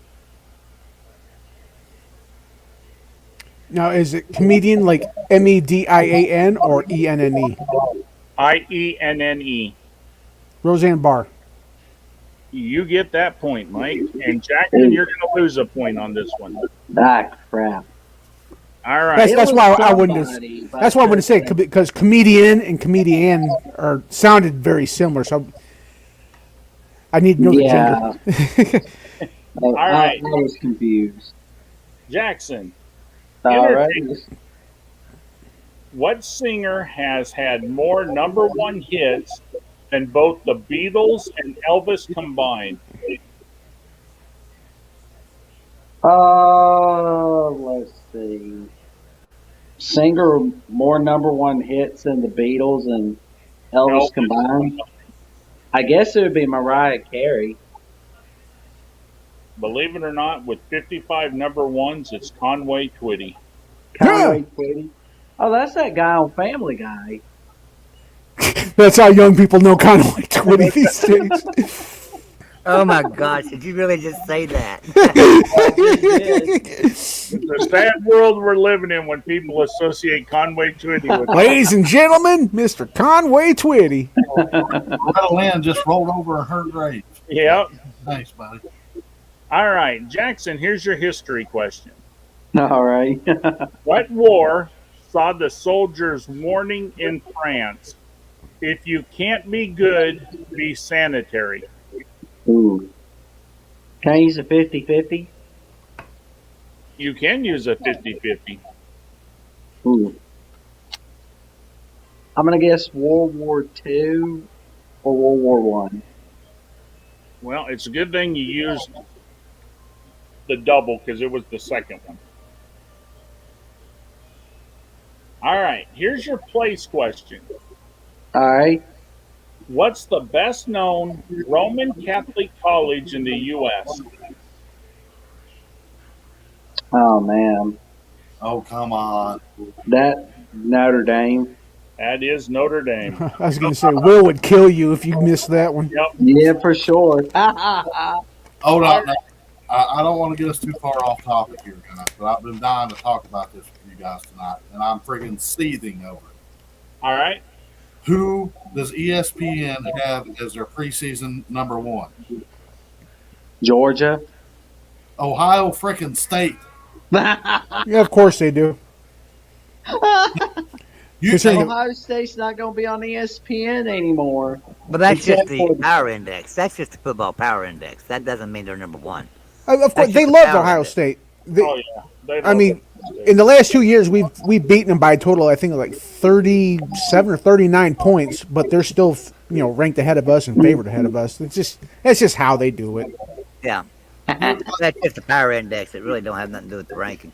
Now, is it comedian like Median or Enne? IENNE. Roseanne Barr. You get that point, Mike. And Jackson, Ooh, you're going to lose a point on this one. ah, crap. All That's right. It that's was why I wouldn't. somebody, but I That's why I wouldn't couldn't say think. because comedian and comedian are sounded very similar. So I need to know the gender. Yeah, All I right, was confused. Jackson, All right. entertain. What singer has had more number one hits than both the Beatles and Elvis combined? Let's see. Singer more number one hits than the Beatles and Elvis Elvis. combined. I guess it would be Mariah Carey. Believe it or not, with 55 number ones, it's Conway Twitty. Yeah, Conway Twitty. Oh, that's that guy on Family Guy. that's how young people know kind of like Twitty these days. Oh my gosh, did you really just say that? I just did. It's a sad world we're living in when people associate Conway Twitty with. Ladies and gentlemen, Mr. Conway Twitty. Loretta Lynn just rolled over in her grave. Yep. Thanks, buddy. All right, Jackson, here's your history question. All right. What war saw the soldiers warning in France? If you can't be good, be sanitary. Ooh. Can I use a 50-50? You can use a 50-50. Ooh. I'm gonna guess World War II or World War One. Well, it's a good thing you used the double because it was the second one. All right, here's your place question. All right. What's the best known Roman Catholic college in the U.S.? Oh man, Oh, come on. that Notre Dame. That is Notre Dame. I was going to say, Will would kill you if you missed that one. Yep. Yeah, for sure. Hold on. Now, I don't want to get us too far off topic here, guys, but I've been dying to talk about this with you guys tonight, and I'm freaking seething over it. All right. Who does ESPN have as their preseason number one? Georgia. Ohio freaking State. Yeah, of course they do. You Considering- Ohio State's not going to be on ESPN anymore. But that's Except just the for- power index. That's just the football power index. That doesn't mean they're number one. Of course, That's they just loved power Ohio index. State. They, Oh yeah. They I mean, in the last 2 years, we've beaten them by a total, I think, of like 37 or 39 points, but they're still, ranked ahead of us and favored ahead of us. That's just how they do it. Yeah. That's just the power index. It really don't have nothing to do with the rankings.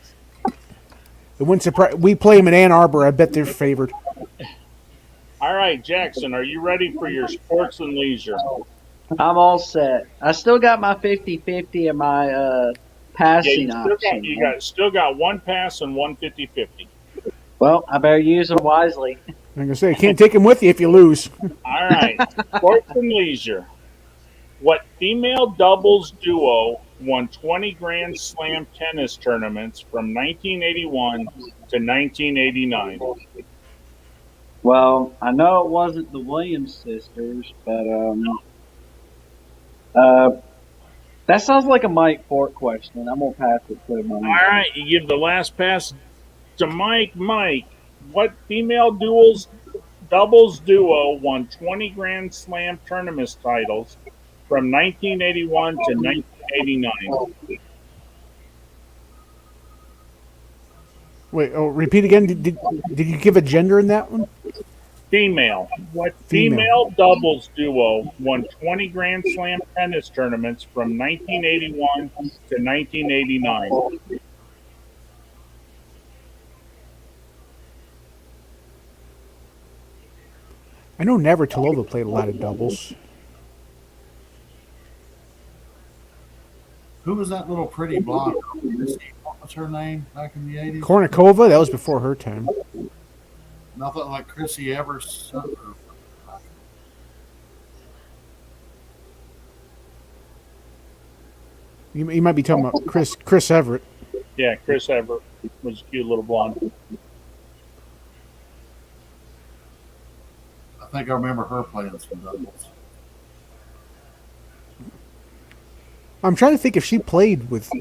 It wouldn't surprise. We play them in Ann Arbor. I bet they're favored. All right, Jackson, are you ready for your sports and leisure? I'm all set. I still got my 50-50 and my Yeah, passing option. still got one pass and one 50-50. Well, I better use them wisely. I'm gonna say, can't take them with you if you lose. All right, sports and leisure. What female doubles duo won 20 Grand Slam tennis tournaments from 1981 to 1989? Well, I know it wasn't the Williams sisters, but uh, that sounds like a Mike Fort question. I'm gonna pass it to Mike. All right, you give the last pass to Mike. Mike, what female doubles duo won 20 Grand Slam tournament titles from 1981 to 1989? Wait, oh, repeat again. Did you give a gender in that one? Female. What Female. female doubles duo won 20 Grand Slam tennis tournaments from 1981 to 1989? I know Navratilova played a lot of doubles. Who was that little pretty blonde girl? What's her name back in the 80s? Kornikova, that was before her time. Nothing like Chrissy Evers. You might be talking about Chris Everett. Yeah, Chris Everett was a cute little blonde. I think I remember her playing some doubles. I'm trying to think if she played with.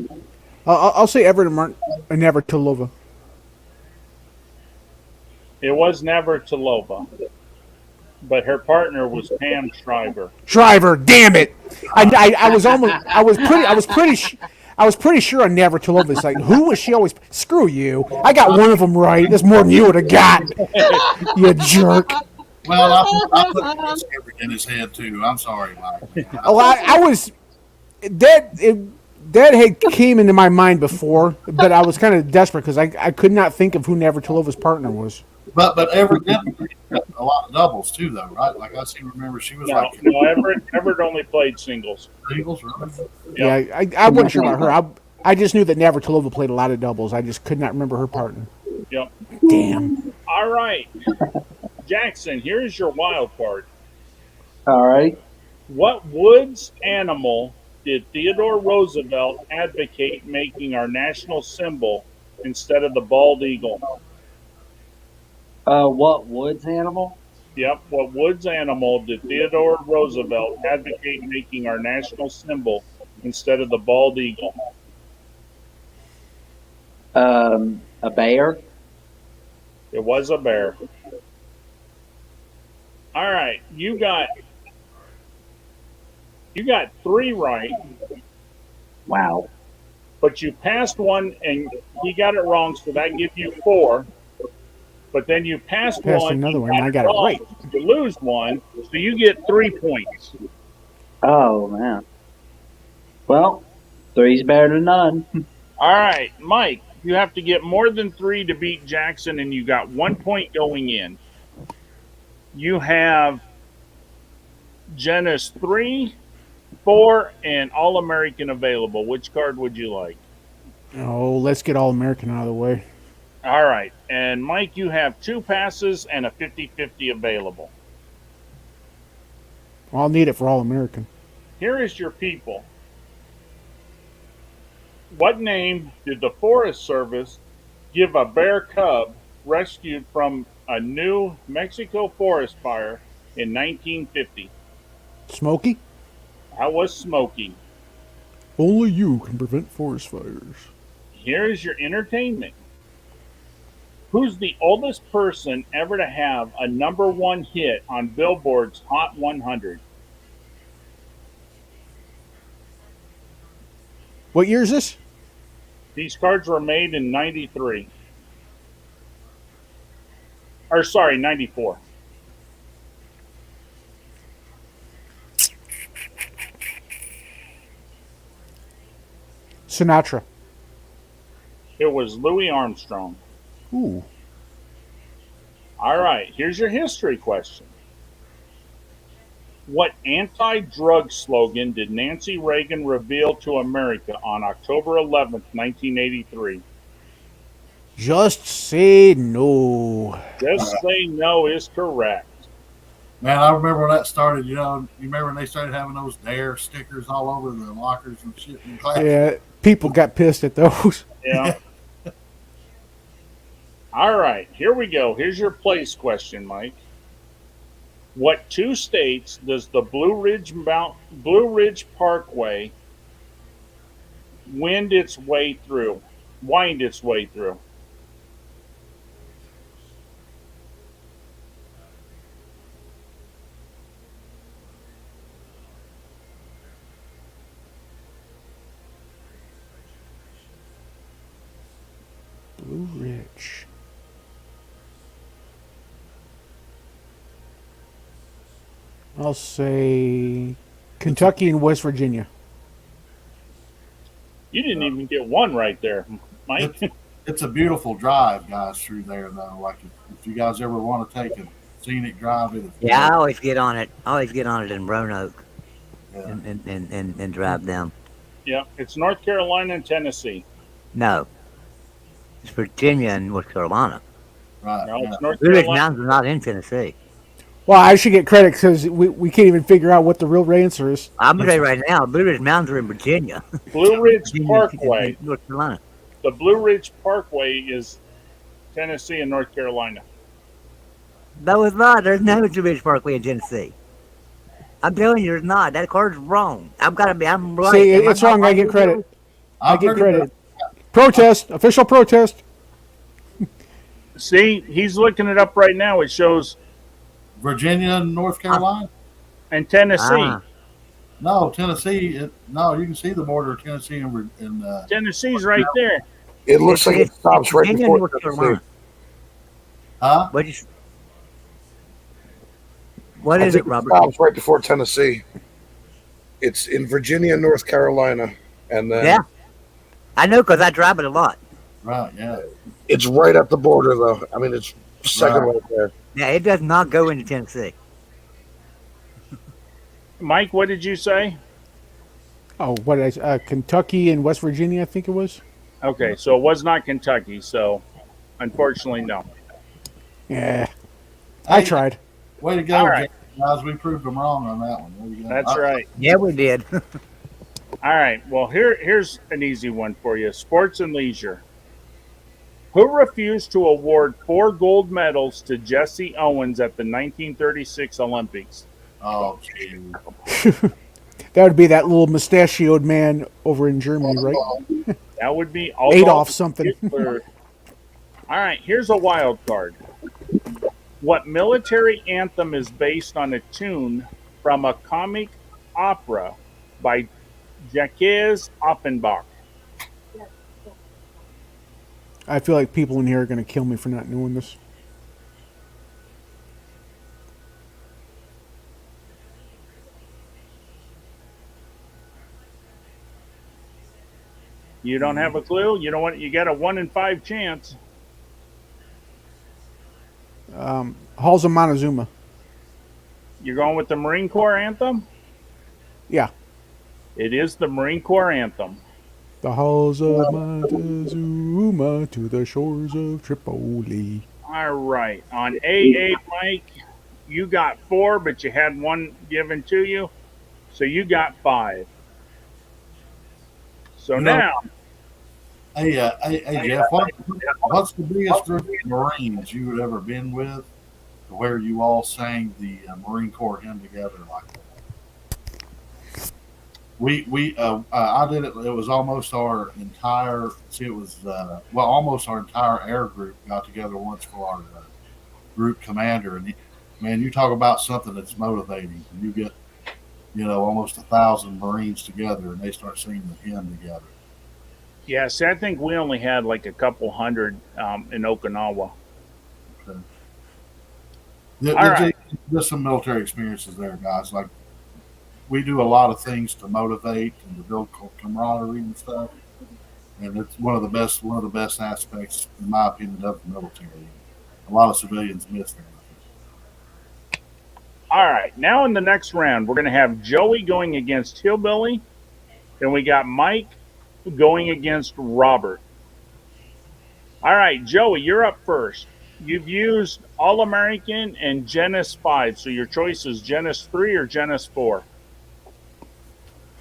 I'll say Everett and Navratilova. It was never Talova, but her partner was Pam Shriver. Shriver, damn it! I was almost. I was pretty sure on Navratilova. It's like, who was she always? Screw you! I got one of them right. That's more than you would have got. You jerk. Well, I put Chris Everett in his head too. I'm sorry, Mike. Oh, I was that had came into my mind before, but I was kind of desperate because I could not think of who Navratilova's partner was. But Everett did a lot of doubles too, though, right? Like I seem to remember, she was like No, Everett only played singles. singles, really. Yeah, I wasn't sure about her. I just knew that Navratilova played a lot of doubles. I just could not remember her partner. Yep. Damn. All right, Jackson. Here's your wild card. All right. What Woods animal did Theodore Roosevelt advocate making our national symbol instead of the bald eagle? What Woods animal? Yep. What Woods animal did Theodore Roosevelt advocate making our national symbol instead of the bald eagle? A bear. It was a bear. All right, you got three right, Wow. but you passed one and he got it wrong, so that gives you four. But then you passed one, another you one, and I got it wrong, right. You lose one, so you get 3 points. Oh man. Well, three's better than none. All right, Mike, you have to get more than three to beat Jackson, and you got 1 point going in. You have Genesis 3, 4, and All American available. Which card would you like? Oh, let's get All American out of the way. All right. And Mike, you have two passes and a 50-50 available. Well, I'll need it for All American. Here is your people. What name did the Forest Service give a bear cub rescued from a New Mexico forest fire in 1950? Smokey? How was Smokey? Only you can prevent forest fires. Here is your entertainment. Who's the oldest person ever to have a #1 hit on Billboard's Hot 100? What year is this? These cards were made in 93. Or sorry, 94. Sinatra. It was Louis Armstrong. Ooh. All right, here's your history question. What anti-drug slogan did Nancy Reagan reveal to America on October 11th, 1983? Just say no. Just say no is correct. Man, I remember when that started. You remember when they started having those Dare stickers all over the lockers and shit in class? Yeah, people got pissed at those. Yeah. All right, here we go. Here's your place question, Mike. What two states does the Blue Ridge Parkway wind its way through? Wind its way through. Blue Ridge. I'll say Kentucky and West Virginia. You didn't even get one right there, Mike. It's, it's a beautiful drive, guys, through there, though. Like, if you guys ever want to take a scenic drive, it's Yeah, I beautiful. always get on it. I always get on it in Roanoke Yeah, and drive down. Yeah, it's North Carolina and Tennessee. No, it's Virginia and North Carolina. right. No, Yeah. it's North Blue Ridge Carolina. Mountains are not in Tennessee. Well, I should get credit because we can't even figure out what the real answer is. I'm gonna tell you right now, Blue Ridge Mountains are in Virginia. Blue Ridge Virginia Parkway. and North Carolina. The Blue Ridge Parkway is Tennessee and North Carolina. No, it's not. There's no Blue Ridge Parkway in Tennessee. I'm telling you, there's not. That card's wrong. I'm right. See, Am I it's not wrong. I right, get credit. I I'm get pretty credit. Protest. Official protest. See, he's looking it up right now. It shows Virginia and North Carolina. and Tennessee. Ah, No, Tennessee. No, you can see the border of Tennessee and Tennessee's right there. It looks like it it's stops right Virginia and before North Tennessee. Carolina. huh? What is? What I is think it, it Robert? stops right before Tennessee. It's in Virginia and North Carolina, and then Yeah, I know because I drive it a lot. Right. Yeah. it's right at the border, though. I mean, it's second Right. right there. Yeah, it does not go into Tennessee. Mike, what did you say? Oh, what did Kentucky and West Virginia, I think it was. Okay, so it was not Kentucky. So unfortunately, no. Yeah, I Hey, tried. way to go, All right. guys. We proved them wrong on that one. There you go. That's right. Yeah, we did. All right. Well, here's an easy one for you. Sports and leisure. Who refused to award 4 gold medals to Jesse Owens at the 1936 Olympics? Oh, gee. That would be that little mustachioed man over in Germany, right? That would be Adolf something. Hitler. All right. Here's a wild card. What military anthem is based on a tune from a comic opera by Jacques Offenbach? I feel like people in here are going to kill me for not knowing this. You don't have a clue? You know what? You got a 1 in 5 chance. Halls of Montezuma. You're going with the Marine Corps anthem? Yeah. It is the Marine Corps anthem. The halls of Montezuma to the shores of Tripoli. All right. On AA, Mike, you got 4, but you had 1 given to you. So you got 5. So You know, now, hey, Jeff. What's the biggest group of Marines you had ever been with, to where you all sang the Marine Corps hymn together like that? I did it. It was almost our entire. See, it was almost our entire air group got together once for our group commander, and man, you talk about something that's motivating. You get almost 1,000 Marines together, and they start singing the hymn together. yeah, see, I think we only had like a couple hundred in Okinawa. So, All right. just some military experiences there, guys. Like, we do a lot of things to motivate and to build camaraderie and stuff, and it's one of the best aspects, in my opinion, of the military. A lot of civilians miss that. All right. Now in the next round, we're going to have Joey going against Hillbilly. Then we got Mike going against Robert. All right, Joey, you're up first. You've used All American and Genesis 5. So your choice is Genesis 3 or Genesis 4.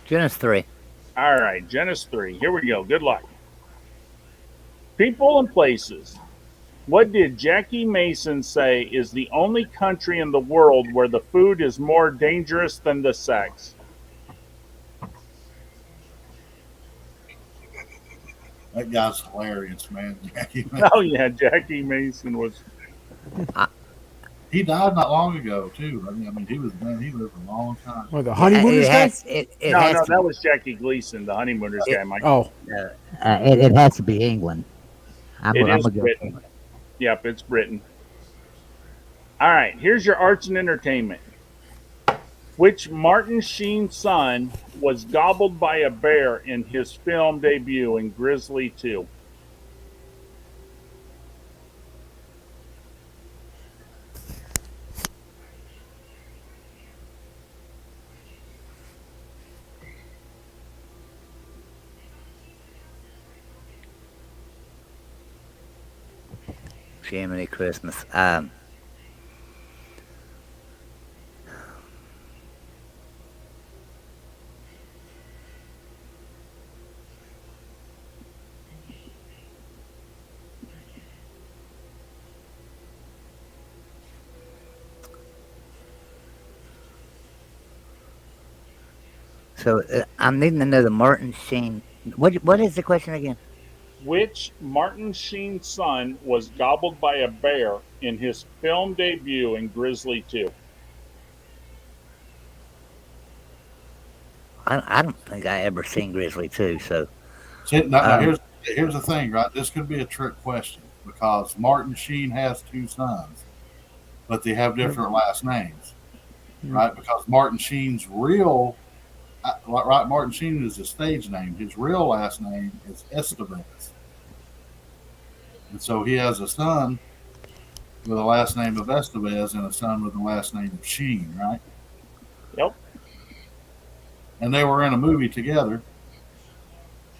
Genesis 3. All right, Genesis 3. Here we go. Good luck. People and places. What did Jackie Mason say is the only country in the world where the food is more dangerous than the sex? That guy's hilarious, man. Jackie Oh Mason. yeah, Jackie Mason was. I, He died not long ago too. I mean, he was man. He lived a long time. Or the yeah, honeymooners guy? it No, has no, to that be. was Jackie Gleason, the honeymooners It, guy, Mike. Oh, it has to be England. It I'm is gonna go. Britain. Yep, it's Britain. All right, here's your arts and entertainment. Which Martin Sheen's son was gobbled by a bear in his film debut in Grizzly 2? Jiminy Christmas. So I'm needing to know the Martin Sheen. What is the question again? Which Martin Sheen's son was gobbled by a bear in his film debut in Grizzly 2? I don't think I ever seen Grizzly 2. So See, now um, here's the thing, right? This could be a trick question because Martin Sheen has two sons, but they have different last names, right? Because Martin Sheen's real, right? Martin Sheen is his stage name. His real last name is Estevez, and so he has a son with the last name of Estevez and a son with the last name of Sheen, right? Yep, And they were in a movie together.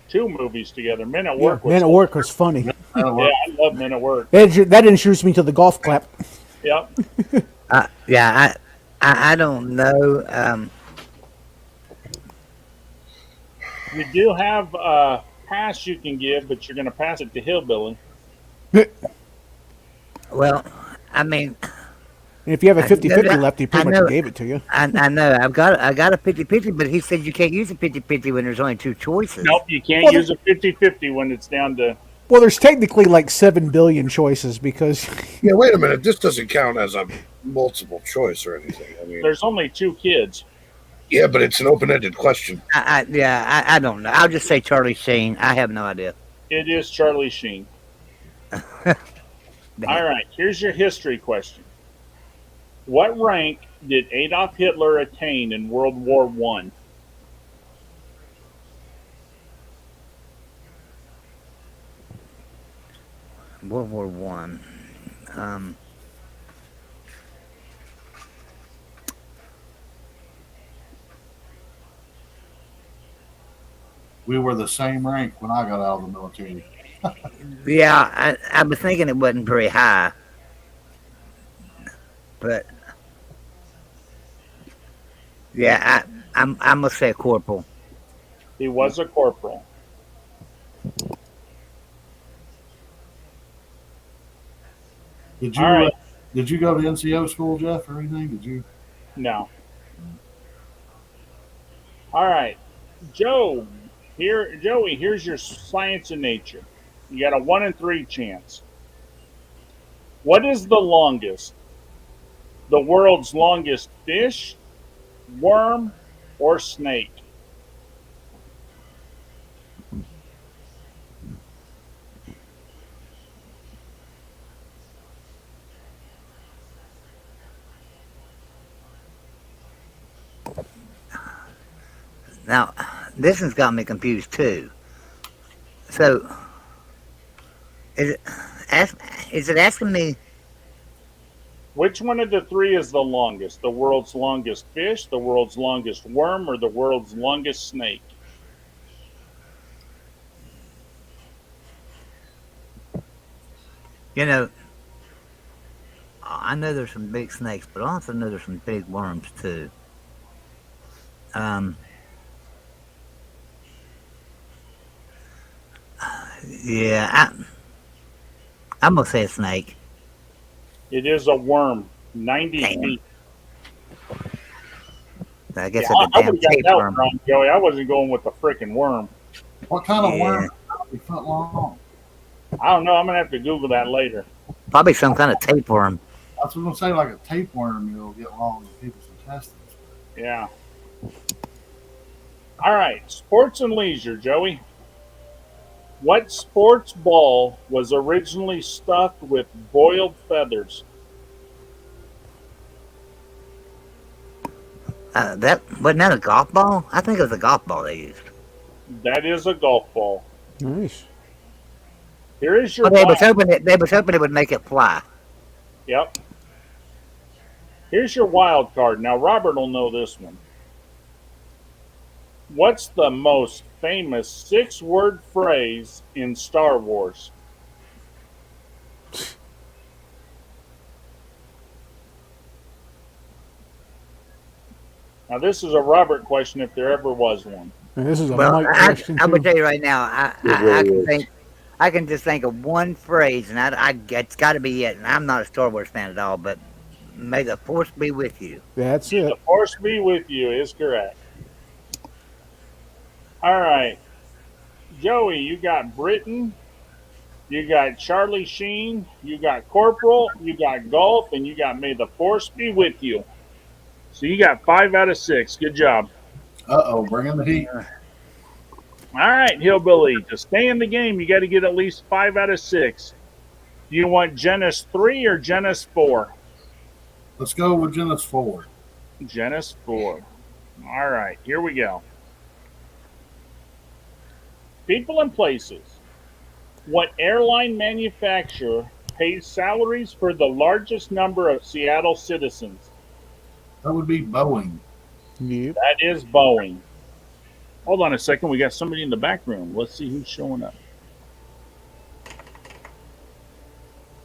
two movies together. Men at yeah. Work Man was. at Work was funny. Yeah, I love Men at Work. That introduced me to the golf clap. Yep. yeah, I don't know. You do have a pass you can give, but you're going to pass it to Hillbilly. Well, I mean, And if you have a I, 50-50 left, he I pretty much know. gave it to you. I know. I got a 50-50, but he said you can't use a 50-50 when there's only two choices. Nope, you can't Well, use a 50-50 when it's down to. Well, there's technically like 7 billion choices because Yeah, wait a minute. This doesn't count as a multiple choice or anything. I mean, There's only two kids. yeah, but it's an open-ended question. I don't know. I'll just say Charlie Sheen. I have no idea. It is Charlie Sheen. All Damn. right, here's your history question. What rank did Adolf Hitler attain in World War One? World War One. Um, We were the same rank when I got out of the military. yeah, I was thinking it wasn't very high, but yeah, I'm gonna say corporal. He was a corporal. Did All you right, did you go to NCO school, Jeff, or anything? Did you? no. All right, Joe. Joey. Here's your science and nature. You got a 1 in 3 chance. What is the longest? The world's longest fish, worm, or snake? Now, this one's got me confused too. So, is it ask, is it asking me? Which one of the three is the longest? The world's longest fish, the world's longest worm, or the world's longest snake? You know, I know there's some big snakes, but I also know there's some big worms too. Um, yeah, I'm gonna say a snake. It is a worm, 90 Damn. feet. I Yeah, guess it's a I would damn have got that one tapeworm. wrong, Joey. I wasn't going with the freaking worm. What kind of worm Yeah, is 90 foot long? I don't know. I'm gonna have to Google that later. probably some kind of tapeworm. I was going to say like a tapeworm, you'll get along with people's intestines. Yeah. All right. Sports and leisure, Joey. What sports ball was originally stuffed with boiled feathers? That wasn't that a golf ball? I think it was a golf ball they used. That is a golf ball. Nice. Here is your Well, they was wild. hoping it would make it fly. Yep. Here's your wild card. Now, Robert will know this one. What's the most famous six-word phrase in Star Wars? Now, this is a Robert question if there ever was one. And this is a Well, Mike question I would too. tell you right now, It really is. I can just think of one phrase, and it's got to be it. And I'm not a Star Wars fan at all, but may the force be with you. That's The it. force be with you is correct. All right. Joey, you got Britain, you got Charlie Sheen, you got Corporal, you got Golf, and you got May the Force be with you. So you got 5 out of 6. Good job. Bring in the heat. All right, Hillbilly. To stay in the game, you got to get at least 5 out of 6. Do you want Genesis 3 or Genesis 4? Let's go with Genesis 4. Genesis 4. All right, here we go. People and places. What airline manufacturer pays salaries for the largest number of Seattle citizens? That would be Boeing. Yep. That is Boeing. Hold on a second. We got somebody in the back room. Let's see who's showing up.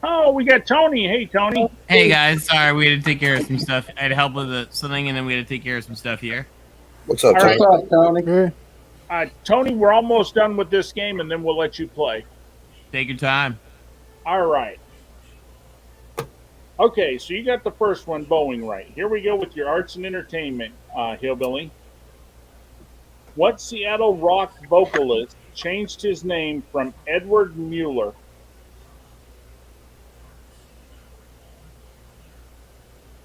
Oh, we got Tony. Hey, Tony. Hey guys, sorry we had to take care of some stuff. I had to help with something, and then we had to take care of some stuff here. What's up, All Tony? right. What's up, Tony? Okay. Tony, we're almost done with this game, and then we'll let you play. Take your time. All right. Okay, so you got the first one, Boeing, right. Here we go with your arts and entertainment, Hillbilly. What Seattle rock vocalist changed his name from Edward Mueller?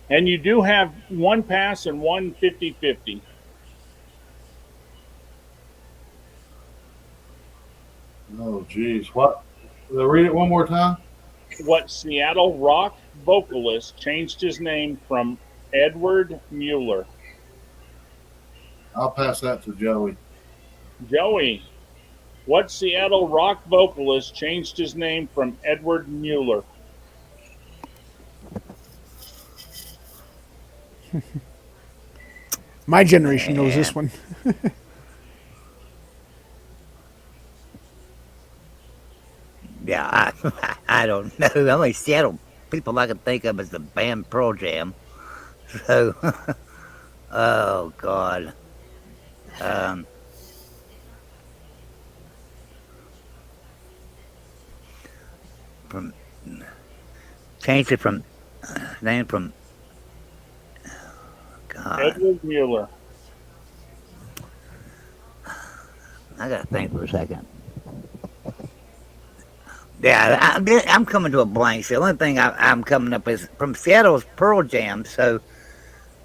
And you do have one pass and one 50-50. Oh, geez. What? Read it one more time. What Seattle rock vocalist changed his name from Edward Mueller? I'll pass that to Joey. Joey, what Seattle rock vocalist changed his name from Edward Mueller? My generation knows this one. Yeah, I don't know. The only Seattle people I can think of is the band Pearl Jam. So, oh God. Um, from changed it from name from God. Edward Mueller. I gotta think for a second. Yeah, I'm coming to a blank. So the only thing I'm coming up is from Seattle's Pearl Jam. So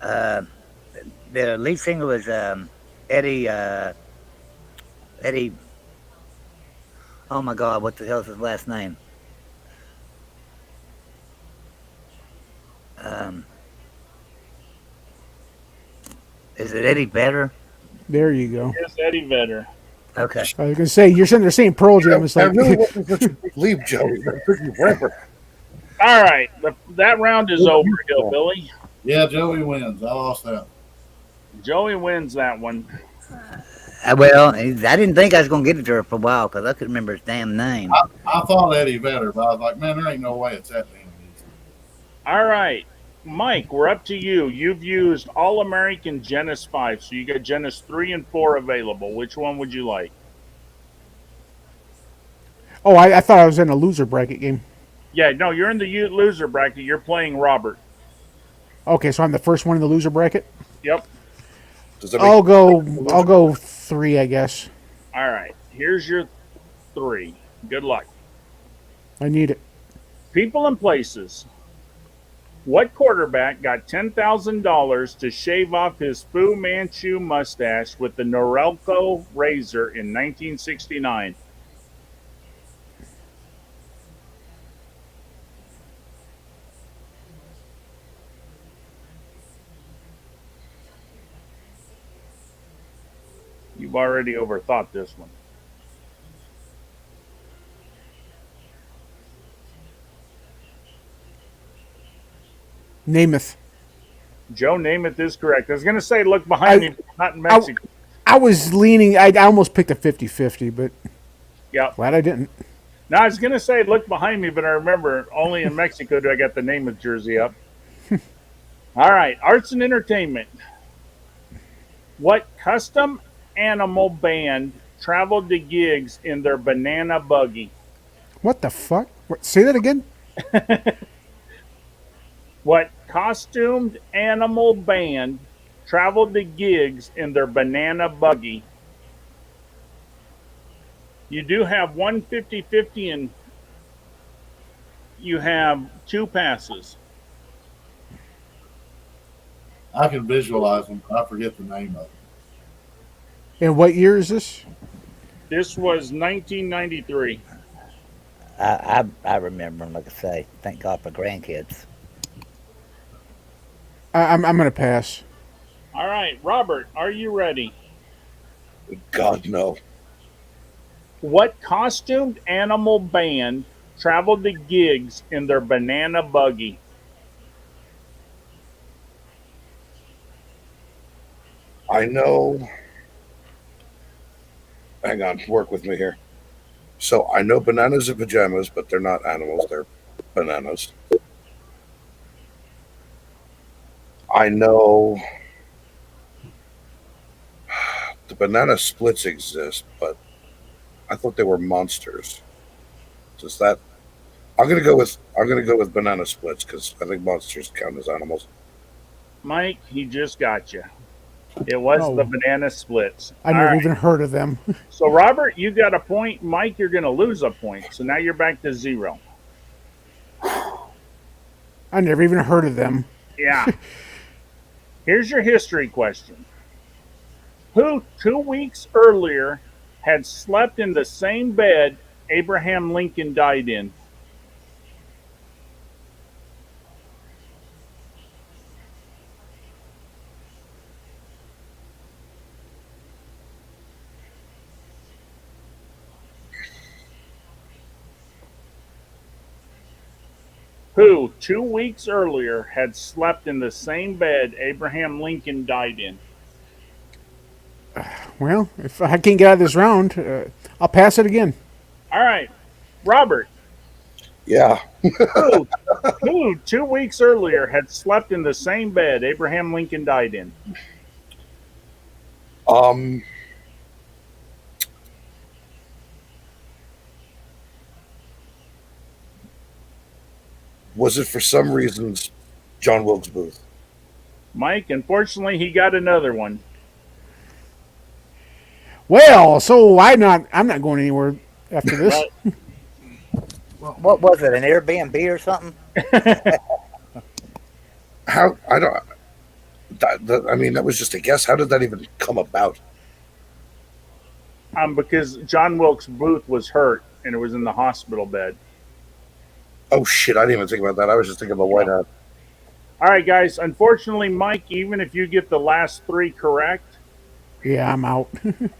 the lead singer was Eddie. Eddie. Oh my God, what the hell is his last name? Um, is it Eddie Vedder? There you go. Here's Eddie Vedder. Okay. I was gonna say you're saying they're saying Pearl Jam. It's I like really wasn't such a big leap, Joey. That took you forever. All right, that round is over, Hillbilly. Yeah, Joey wins. I lost that. Joey wins that one. Well, I didn't think I was gonna get it to her for a while because I couldn't remember his damn name. I thought Eddie Vedder, but I was like, man, there ain't no way it's that damn easy. All right, Mike, we're up to you. You've used All American Genesis 5, so you got Genesis 3 and 4 available. Which one would you like? oh, I thought I was in a loser bracket game. Yeah, no, you're in the loser bracket. You're playing Robert. Okay, so I'm the first one in the loser bracket. Yep. Does that make I'll go. the I'll loser? go three, I guess. All right. Here's your three. Good luck. I need it. People and places. What quarterback got $10,000 to shave off his Fu Manchu mustache with the Norelco razor in 1969? You've already overthought this one. Namath. Joe Namath is correct. I was going to say look behind I. me, but not in I. Mexico. I was leaning. I almost picked a 50-50, but Yep. glad I didn't. Now I was going to say look behind me, but I remember only in Mexico do I got the Namath jersey up. All right. Arts and entertainment. What custom animal band traveled to gigs in their banana buggy? What the fuck? Say that again. What costumed animal band traveled to gigs in their banana buggy? You do have one 50-50, and you have two passes. I can visualize them. I forget the name of them. And what year is this? This was 1993. I remember them, like I say. Thank God for grandkids. I'm gonna pass. All right, Robert, are you ready? God, no. What costumed animal band traveled to gigs in their banana buggy? I know. Hang on, work with me here. So I know bananas and pajamas, but they're not animals. They're bananas. I know the banana splits exist, but I thought they were monsters. Does that? I'm gonna go with banana splits because I think monsters count as animals. Mike, he just got you. It was the Oh, banana splits. I All never right. even heard of them. So, Robert, you got a point. Mike, you're going to lose a point. So now you're back to zero. I never even heard of them. Yeah. Here's your history question. Who 2 weeks earlier had slept in the same bed Abraham Lincoln died in? Who 2 weeks earlier had slept in the same bed Abraham Lincoln died in? Well, if I can't get out of this round, I'll pass it again. All right. Robert, Yeah. who, who 2 weeks earlier had slept in the same bed Abraham Lincoln died in? Um. Was it for some reasons John Wilkes Booth? Mike, unfortunately, he got another one. Well, so I'm not going anywhere after this. Well, What was it? An Airbnb or something? How I don't. I mean, that was just a guess. How did that even come about? because John Wilkes Booth was hurt and it was in the hospital bed. Oh shit! I didn't even think about that. I was just thinking about White Yeah. Hat. All right, guys. Unfortunately, Mike, even if you get the last three correct, Yeah, I'm out.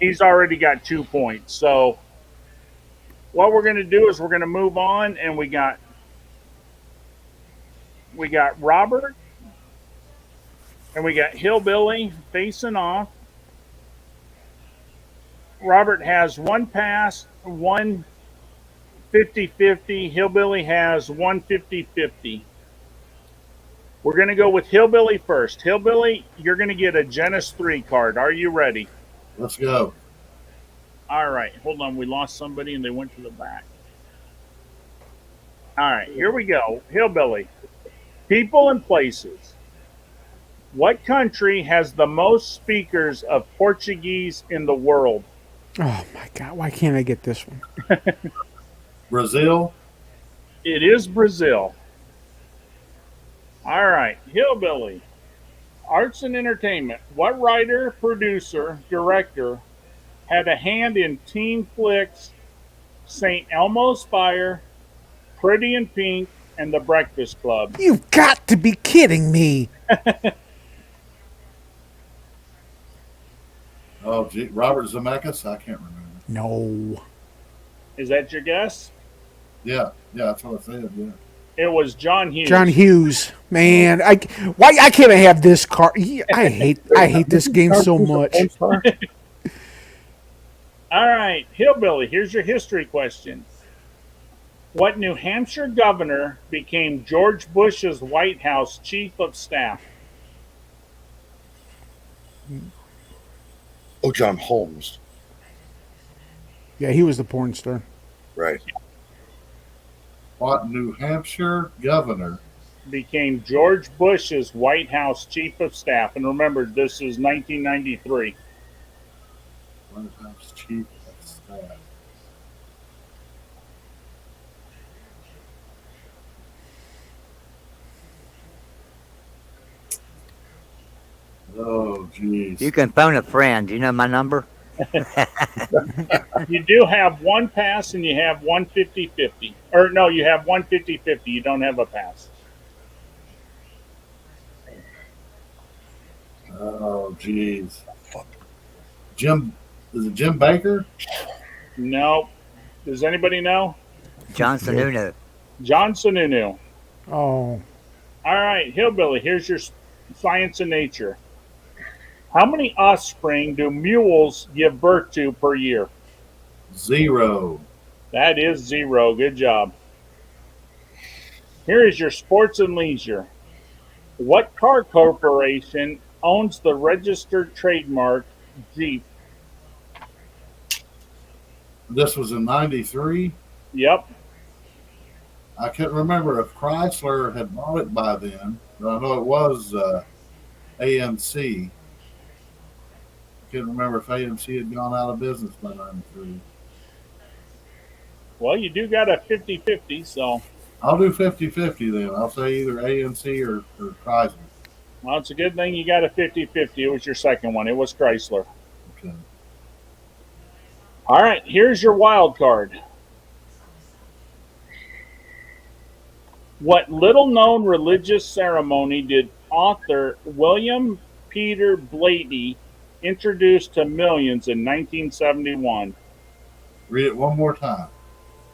he's already got 2 points. So what we're going to do is we're going to move on, and we got Robert and we got Hillbilly facing off. Robert has one pass, one 50-50. Hillbilly has one 50-50. We're going to go with Hillbilly first. Hillbilly, you're going to get a Genesis 3 card. Are you ready? Let's go. All right. Hold on. We lost somebody and they went to the back. All right, here we go. Hillbilly. People and places. What country has the most speakers of Portuguese in the world? Oh my God! Why can't I get this one? Brazil. It is Brazil. All right, Hillbilly. Arts and entertainment. What writer, producer, director had a hand in teen flicks St. Elmo's Fire, Pretty in Pink, and The Breakfast Club? You've got to be kidding me! Oh, gee, Robert Zemeckis. I can't remember. No. Is that your guess? Yeah, yeah, that's what I said. Yeah. It was John John Hughes. Hughes, man, why I can't have this car? I hate this game so much. All right, Hillbilly, here's your history question. What New Hampshire governor became George Bush's White House chief of staff? Oh, John Holmes. Yeah, he was the porn star. Right. What New Hampshire governor? Became George Bush's White House chief of staff. And remember, this is 1993. White House chief of staff. Oh, jeez. You can phone a friend. You know my number? You do have one pass and you have one 50-50. Or no, you have one 50-50. You don't have a pass. Oh, jeez. Jim, is it Jim Baker? No. Does anybody know? John Sununu. John Sununu. Oh, All right, Hillbilly, here's your science and nature. How many offspring do mules give birth to per year? 0. That is zero. Good job. Here is your sports and leisure. What car corporation owns the registered trademark Jeep? This was in '93. Yep. I can't remember if Chrysler had bought it by then, but I know it was AMC. Can't remember if AMC had gone out of business by '93. Well, you do got a 50-50, so I'll do 50-50 then. I'll say either AMC or Chrysler. well, it's a good thing you got a 50-50. It was your second one. It was Chrysler. Okay. All right, here's your wild card. What little known religious ceremony did author William Peter Blatty introduce to millions in 1971? Read it one more time.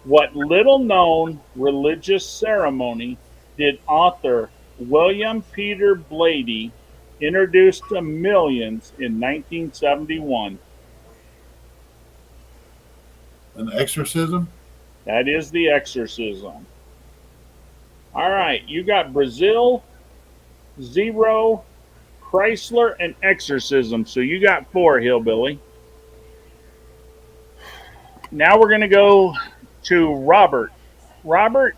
What little known religious ceremony did author William Peter Blatty introduce to millions in 1971? An exorcism? That is the exorcism. All right, you got Brazil, zero, Chrysler, and exorcism. So you got four, Hillbilly. Now we're going to go to Robert. Robert,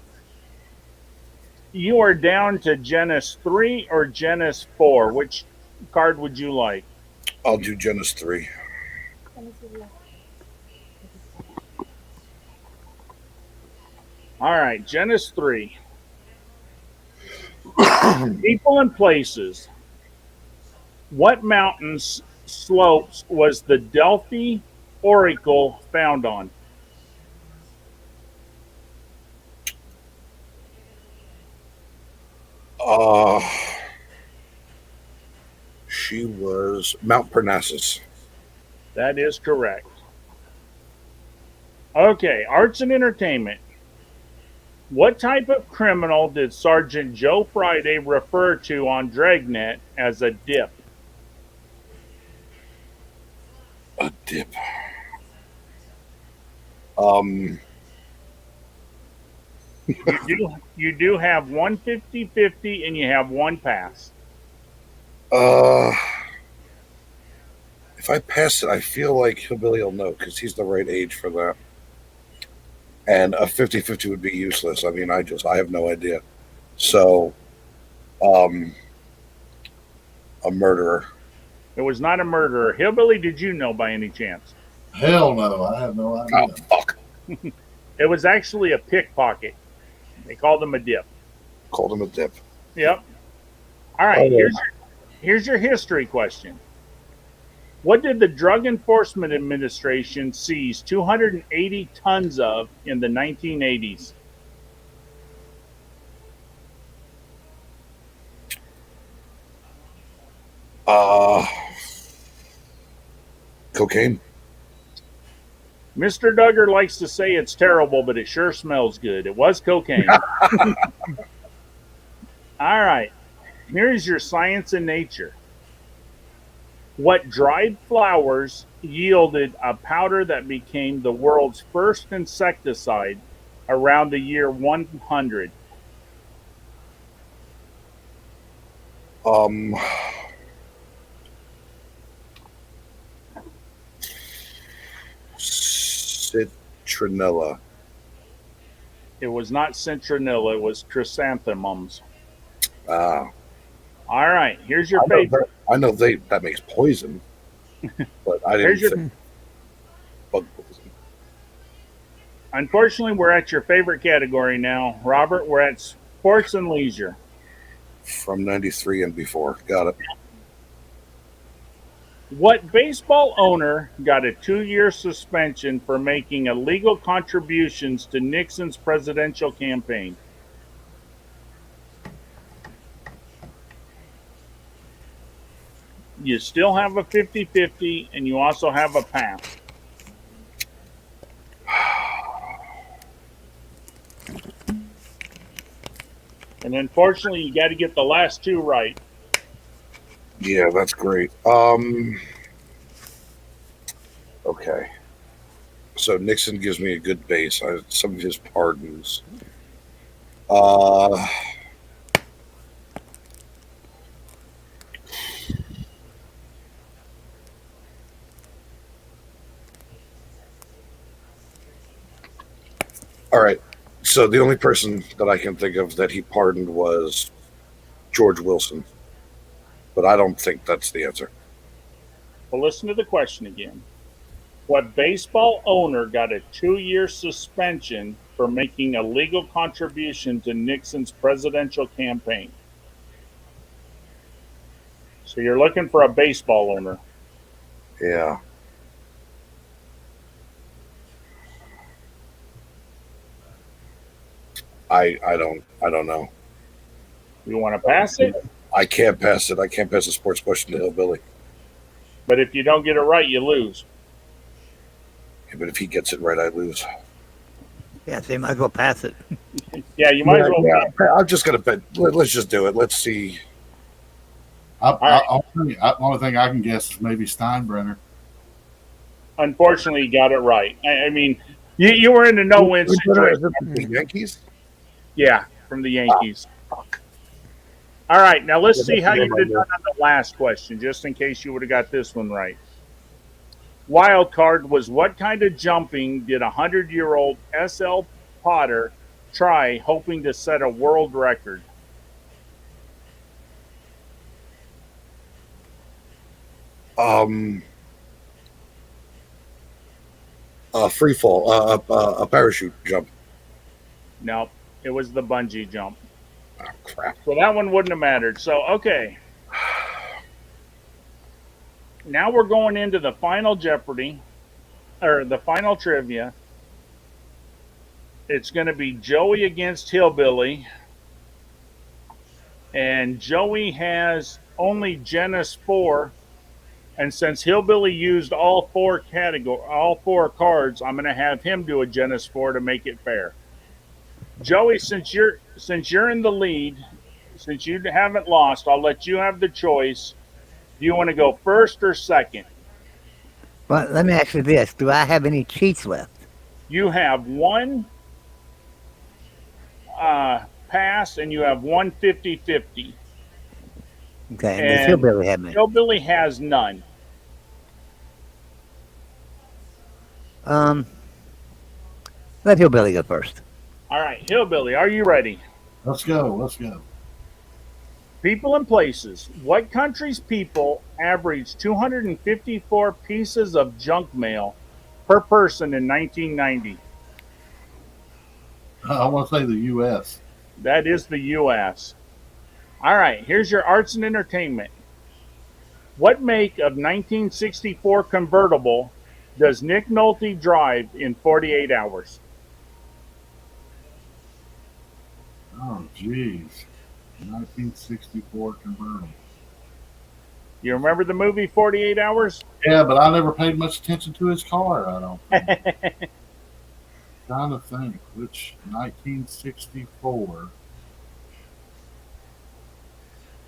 you are down to Genesis 3 or Genesis 4. Which card would you like? I'll do Genesis 3. All right, Genesis 3. People and places. What mountains slopes was the Delphi Oracle found on? Uh, she was Mount Parnassus. That is correct. Okay, arts and entertainment. What type of criminal did Sergeant Joe Friday refer to on Dragnet as a dip? A dip. Um, You do have one 50-50 and you have one pass. uh, if I pass it, I feel like Hillbilly will know because he's the right age for that. and a 50-50 would be useless. I mean, I have no idea. So, um, a murderer. It was not a murderer. Hillbilly, did you know by any chance? Hell no, I have no Oh, idea. fuck. It was actually a pickpocket. They called him a dip. Called him a dip. Yep. All Oh, right. Here's your history question. What did the Drug Enforcement Administration seize 280 tons of in the 1980s? uh, cocaine. Mr. Duggar likes to say it's terrible, but it sure smells good. It was cocaine. All right. Here's your science and nature. What dried flowers yielded a powder that became the world's first insecticide around the year 100? Um, citronella. It was not citronella, it was chrysanthemums. Ah, All right, here's your favorite. I know that makes poison, but I didn't Here's your think bug poison. Unfortunately, we're at your favorite category now. Robert, we're at sports and leisure. From '93 and before. Got it. What baseball owner got a 2-year suspension for making illegal contributions to Nixon's presidential campaign? You still have a 50-50, and you also have a pass. And unfortunately, you got to get the last two right. Yeah, that's great. Okay. So Nixon gives me a good base. Some of his pardons. Uh, all right. So the only person that I can think of that he pardoned was George Wilson, but I don't think that's the answer. Well, listen to the question again. What baseball owner got a 2-year suspension for making a legal contribution to Nixon's presidential campaign? So you're looking for a baseball owner. Yeah. I don't know. You want to pass it? I can't pass it. I can't pass a sports question to Hillbilly. But if you don't get it right, you lose. Yeah, but if he gets it right, I lose. Yeah, so you might as well pass it. Yeah, you might as well. Yeah, I'm just gonna bet. Let's just do it. Let's see. The only thing I can guess is maybe Steinbrenner. Unfortunately, you got it right. I mean, you were in a no-win situation. The Yankees. Yeah, from the Yankees. All right, now let's see how you did on the last question, just in case you would have got this one right. Wild card was what kind of jumping did 100-year-old S.L. Potter try, hoping to set a world record? Um, free fall. A parachute jump. No, it was the bungee jump. Oh, crap. So that one wouldn't have mattered. So, okay. Now we're going into the final Jeopardy, or the final trivia. It's going to be Joey against Hillbilly. And Joey has only Genesis 4. And since Hillbilly used all four cards, I'm going to have him do a Genesis 4 to make it fair. Joey, since you're in the lead, since you haven't lost, I'll let you have the choice. Do you want to go first or second? Well, let me ask you this: do I have any cheats left? You have one pass, and you have one 50-50. Okay, and does Hillbilly have any? Hillbilly has none. Let Hillbilly go first. All right, Hillbilly, are you ready? Let's go. Let's go. People and places. What country's people average 254 pieces of junk mail per person in 1990? I want to say the U.S. That is the U.S. All right, here's your arts and entertainment. What make of 1964 convertible does Nick Nolte drive in 48 hours? Oh, jeez. 1964 convertible. You remember the movie 48 Hours? Yeah, but I never paid much attention to his car. I don't think. Trying to think which 1964.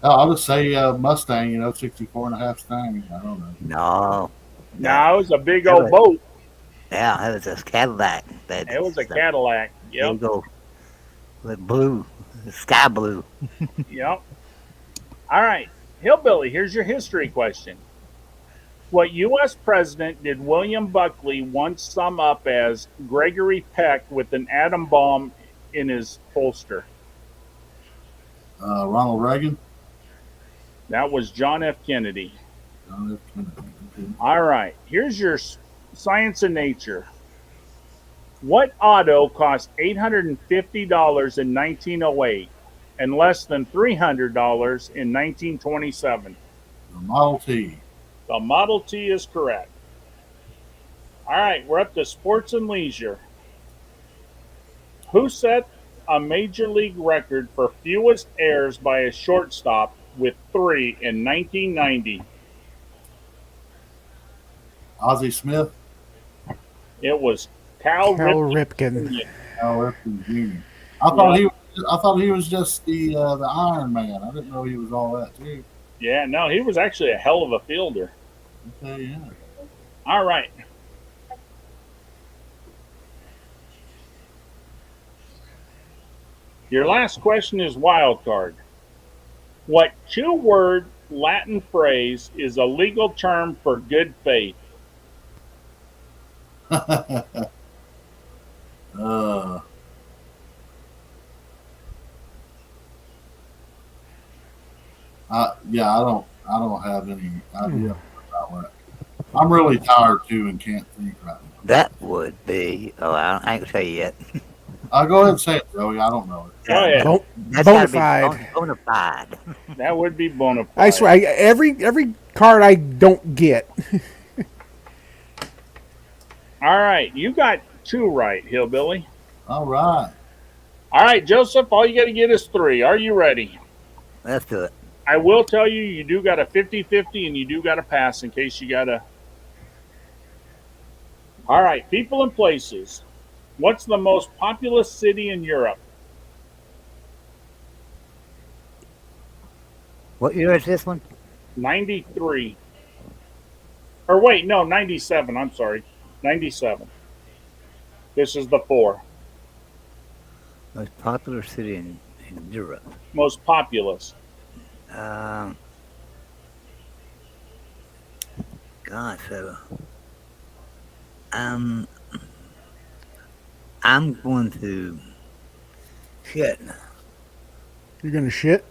Oh, I'll just say Mustang. 64 and a half Stang. I don't know. No. No, it was a big That old was, boat. yeah, it was a Cadillac. It was a That Cadillac. Yep, big old with blue, sky blue. yep. All right, Hillbilly, here's your history question. What U.S. president did William Buckley once sum up as Gregory Peck with an atom bomb in his holster? Ronald Reagan. That was John F. Kennedy. John F. Kennedy. Okay. All right, here's your science and nature. What auto cost $850 in 1908 and less than $300 in 1927? The Model T. The Model T is correct. All right, we're up to sports and leisure. Who set a major league record for fewest errors by a shortstop with 3 in 1990? Ozzie Smith. It was Cal Cal Ripken. Ripken. Al Ripken Jr. I thought he was just the Iron Man. I didn't know he was all that too. Yeah, no, he was actually a hell of a fielder. Okay, yeah. All right. Your last question is wild card. What two-word Latin phrase is a legal term for good faith? uh, I don't have any idea about that. I'm really tired too and can't think right now. That would be. Oh, I ain't gonna tell you yet. I'll go ahead and say it, Joey. I don't know it. Go ahead. That's Bona gotta be fide. bona fide. That would be bona fide. I swear, every card I don't get. All right, you got 2 right, Hillbilly. All right. All right, Joseph, all you got to get is 3. Are you ready? Let's do it. I will tell you, you do got a 50-50 and you do got to pass in case you got to. All right, people and places. What's the most populous city in Europe? What year is this one? 93. Or wait, no, 97. I'm sorry. 97. This is the 4. Most popular city in Europe. Most populous. Um, God, so um, I'm going to shit. You're gonna shit.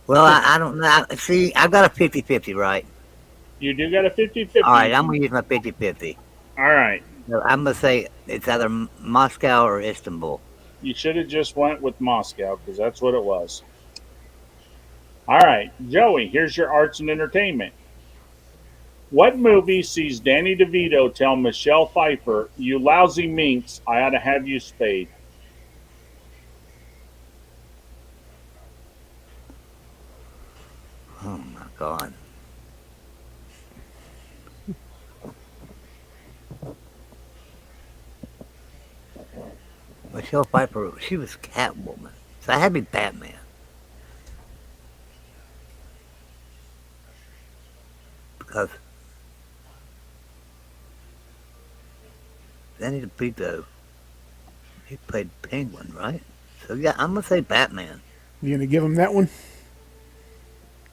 Well, I don't know. See, I've got a 50-50, right? You do got a 50-50. All right, I'm gonna use my 50-50. All right. So I'm gonna say it's either Moscow or Istanbul. You should have just went with Moscow because that's what it was. All right, Joey, here's your arts and entertainment. What movie sees Danny DeVito tell Michelle Pfeiffer, "You lousy minx, I ought to have you spayed"? Oh my God. Michelle Pfeiffer, she was Catwoman. So I had to be Batman. Because Danny DeVito, he played Penguin, right? So yeah, I'm gonna say Batman. You gonna give him that one?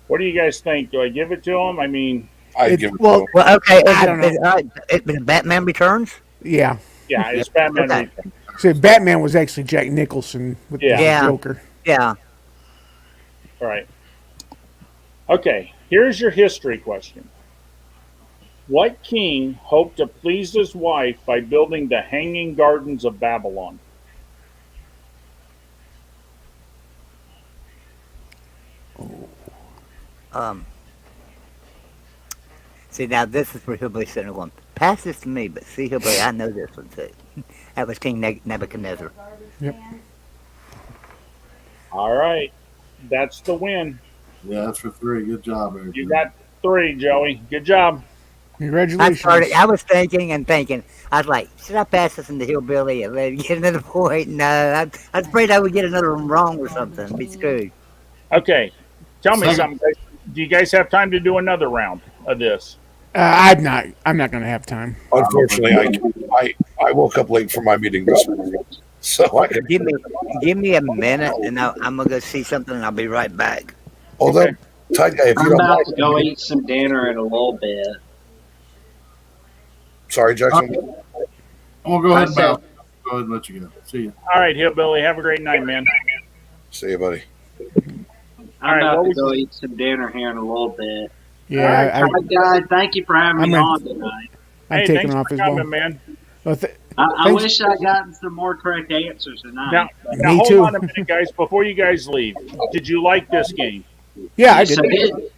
What do you guys think? Do I give it to him? I mean, I'd give it well, to Well, okay, I don't know. Batman Returns. Yeah. yeah, it's Batman. Okay. So Batman was actually Jack Nicholson with Yeah. the Yeah. Joker. Yeah. All right. Okay, here's your history question. What king hoped to please his wife by building the Hanging Gardens of Babylon? Um. See, now this is where Hillbilly Center one. Pass this to me, but see, Hillbilly, I know this one too. That was King Nebuchadnezzar. Yep. All right, that's the win. Yeah, that's for 3. Good job, Adrian. You got 3, Joey. Good job. Congratulations. I was thinking and thinking. I was like, should I pass this into Hillbilly and let him get another point? No, I was afraid I would get another one wrong or something. Be screwed. Okay, tell me Second. something, guys. Do you guys have time to do another round of this? I'm not. I'm not going to have time. Unfortunately, I woke up late for my meeting this morning, so I can. Give me a minute, and I'm gonna go see something, and I'll be right back. Although, Tanya, if you I'm don't about to go mind, eat some dinner in a little bit. sorry, Jackson. I'm gonna go ahead I and said, bounce. Go ahead and let you go. See you. All right, Hillbilly. Have a great night, man. See you, buddy. All I'm right, about what to was go eat some dinner here in a little bit. Yeah, All All right, guys, thank you for having I'm me gonna- on tonight. I'm Hey, taking thanks off for as coming, well. man. Well, I thanks. wish I'd gotten some more correct answers tonight. Now Me hold too. on a minute, guys. Before you guys leave, did you like this game? Yeah, I Yes, did. I did.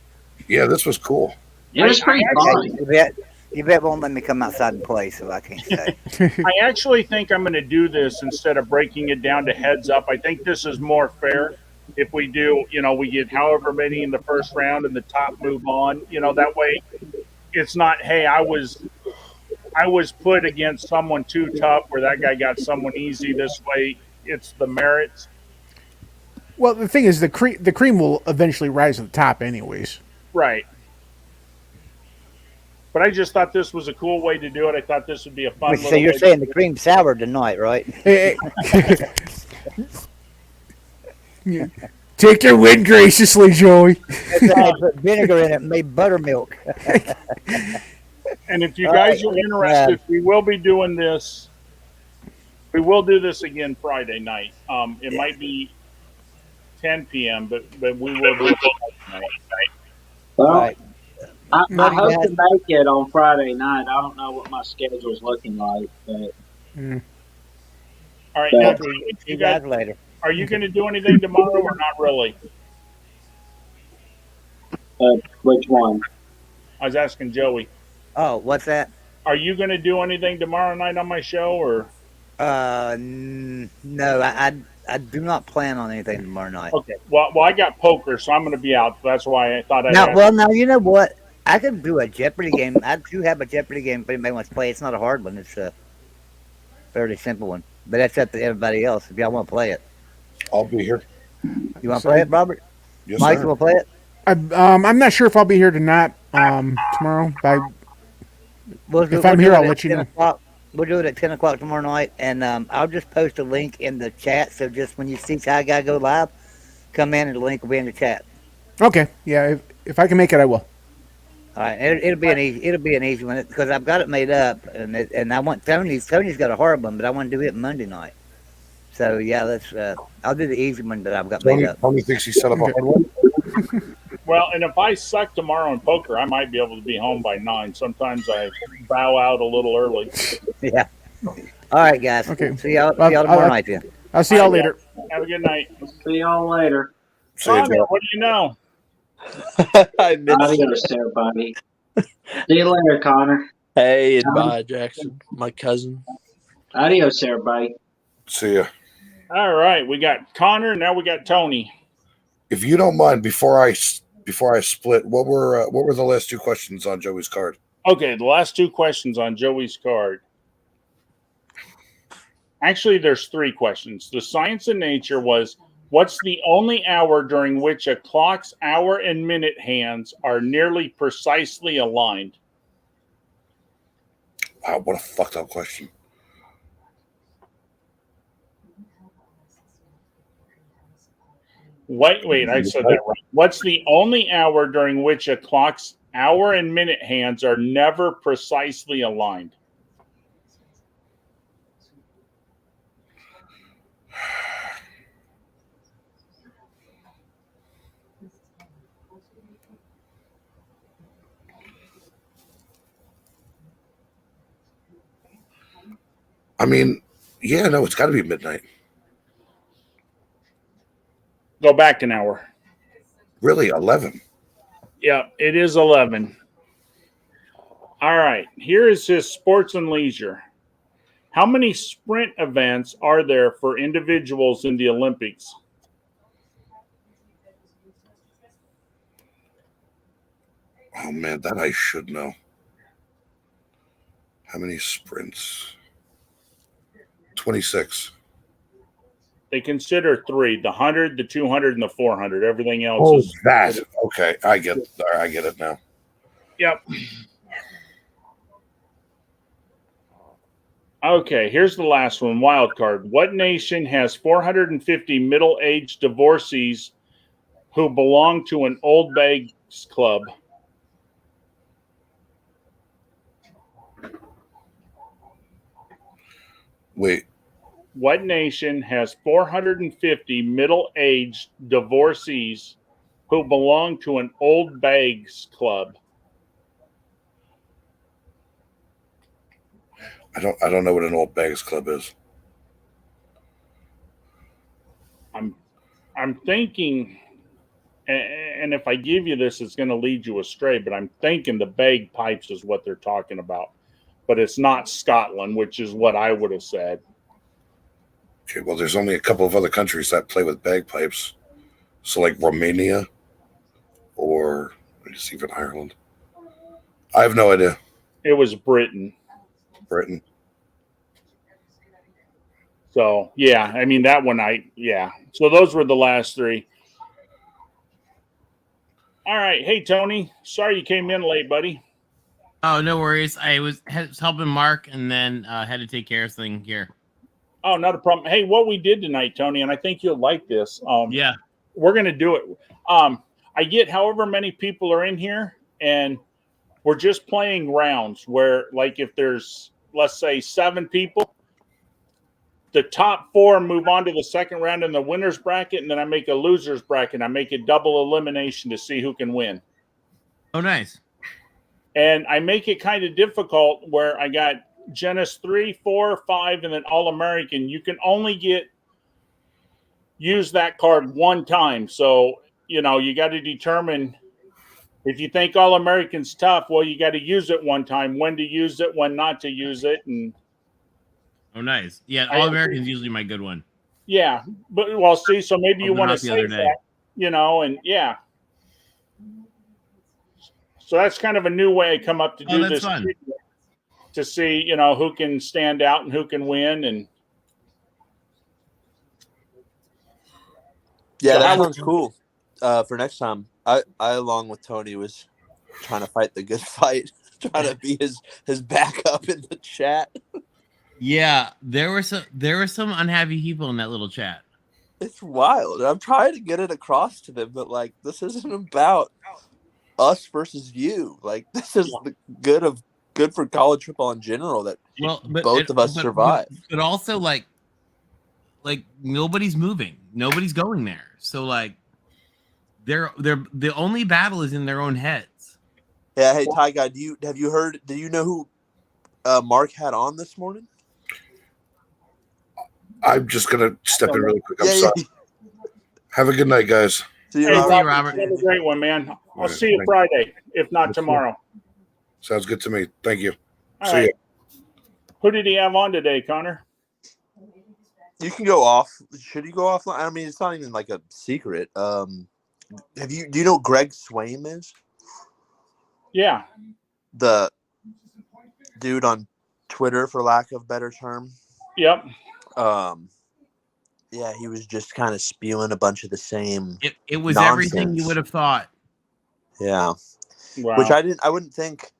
Yeah, this was cool. It was pretty actually- fun. You bet won't let me come outside and play, so I can't say. I actually think I'm going to do this instead of breaking it down to heads up. I think this is more fair. If we do, we get however many in the first round and the top move on. That way it's not, hey, I was put against someone too tough where that guy got someone easy this way. It's the merits. Well, the thing is, the cream will eventually rise to the top, anyways. Right. But I just thought this was a cool way to do it. I thought this would be a fun So little you're way saying the cream sour tonight, right? Take your win graciously, Joey. They put vinegar in it and made buttermilk. And if you guys are interested, we will be doing this. We will do this again Friday night. It might be 10 p.m., but we will do it Friday night. Well, All right. I Love you hope guys. to make it on Friday night. I don't know what my schedule's looking like, but All right. Yeah. Now, See you you guys, guys later. are you going to do anything tomorrow or not really? which one? I was asking Joey. Oh, what's that? Are you going to do anything tomorrow night on my show, or No, I do not plan on anything tomorrow night. okay? Well, I got poker, so I'm going to be out. That's why I thought I'd ask. Now you know what? I could do a Jeopardy game. I do have a Jeopardy game if anybody wants to play. It's not a hard one. It's a fairly simple one. But that's up to everybody else if y'all want to play it. I'll be here. You want to play it, Robert? Yes, Mike, sir. you want to play it? I'm not sure if I'll be here tonight. Tomorrow. If I'm do here, it I'll at let you 10 know. o'clock. We'll do it at 10 o'clock tomorrow night, and I'll just post a link in the chat. So just when you see Ty Guy go live, come in and the link will be in the chat. Okay. Yeah. If I can make it, I will. All right, it'll be an easy one because I've got it made up, and I want Tony's got a hard one, but I want to do it Monday night. So yeah, I'll do the easy one that I've got made up. Tony thinks he set up a hard one. Well, and if I suck tomorrow in poker, I might be able to be home by 9. Sometimes I bow out a little early. Yeah. All right, guys. Okay. See y'all Well, tomorrow night then. I'll see y'all later. Have a good night. See y'all later. See you, Connor, Joe. what do you know? I missed Adios, everybody. See you later, Connor. Hey, and bye, Jackson, my cousin. Adios, everybody. See ya. All right, we got Connor. Now we got Tony. If you don't mind, before I split, what were the last 2 questions on Joey's card? Okay, the last 2 questions on Joey's card. Actually, there's 3 questions. The science and nature was, what's the only hour during which a clock's hour and minute hands are nearly precisely aligned? Wow, what a fucked up question. Wait, I said that right. What's the only hour during which a clock's hour and minute hands are never precisely aligned? I mean, yeah, no, it's got to be midnight. Go back an hour. Really, 11. Yeah, it is 11. All right. Here is his sports and leisure. How many sprint events are there for individuals in the Olympics? Oh man, that I should know. How many sprints? 26. They consider three: the 100, the 200, and the 400. Everything else Oh, is. that. Okay, I get it now. Yep. Okay, here's the last one. Wild card. What nation has 450 middle-aged divorcees who belong to an old bags club? Wait, What nation has 450 middle-aged divorcees who belong to an old bags club? I don't know what an old bags club is. I'm thinking, and if I give you this, it's going to lead you astray. But I'm thinking the bagpipes is what they're talking about, but it's not Scotland, which is what I would have said. Okay, well, there's only a couple of other countries that play with bagpipes. So, like Romania or just even Ireland. I have no idea. It was Britain. Britain. So yeah, I mean that one. Yeah. So those were the last three. All right. Hey Tony, sorry you came in late, buddy. Oh, no worries. I was helping Mark and then had to take care of something here. Oh, not a problem. Hey, what we did tonight, Tony, and I think you'll like this. Yeah. We're gonna do it. I get however many people are in here, and we're just playing rounds where, like, if there's, let's say, 7 people, the top 4 move on to the second round in the winner's bracket, and then I make a loser's bracket. I make a double elimination to see who can win. Oh, nice. And I make it kind of difficult where I got Genesis 3, 4, 5, and then All American. You can only use that card one time. So, you got to determine if you think All American's tough, well, you got to use it one time, when to use it, when not to use it. And oh, nice. Yeah, All American's usually my good one. Yeah, but well, see, so maybe you want to the other save day. that, and yeah. So that's kind of a new way I come up to do this fun. to see, who can stand out and who can win. And Yeah, So that how- sounds cool. For next time, I along with Tony was trying to fight the good fight, trying to be his backup in the chat. Yeah, there were some unhappy people in that little chat. It's wild. I'm trying to get it across to them, but like this isn't about us versus you. Like this is the good for college football in general that both of us survive. But also like nobody's moving, nobody's going there. So like they're the only battle is in their own heads. Yeah. Hey, Ty Guy, do you know who Mark had on this morning? I'm just gonna step in really quick. I'm sorry. Have a good night, guys. See you, Hey, Robert. Robert, have a great one, man. I'll see you Friday, if not tomorrow. Sounds good to me. Thank you. All See right. ya. Who did he have on today, Connor? You can go off. Should you go offline? I mean, it's not even like a secret. Do you know who Greg Swaim is? Yeah. The dude on Twitter, for lack of a better term. Yep. Yeah, he was just kind of spewing a bunch of the same. It was nonsense. everything you would have thought. Yeah. Wow. Which I wouldn't think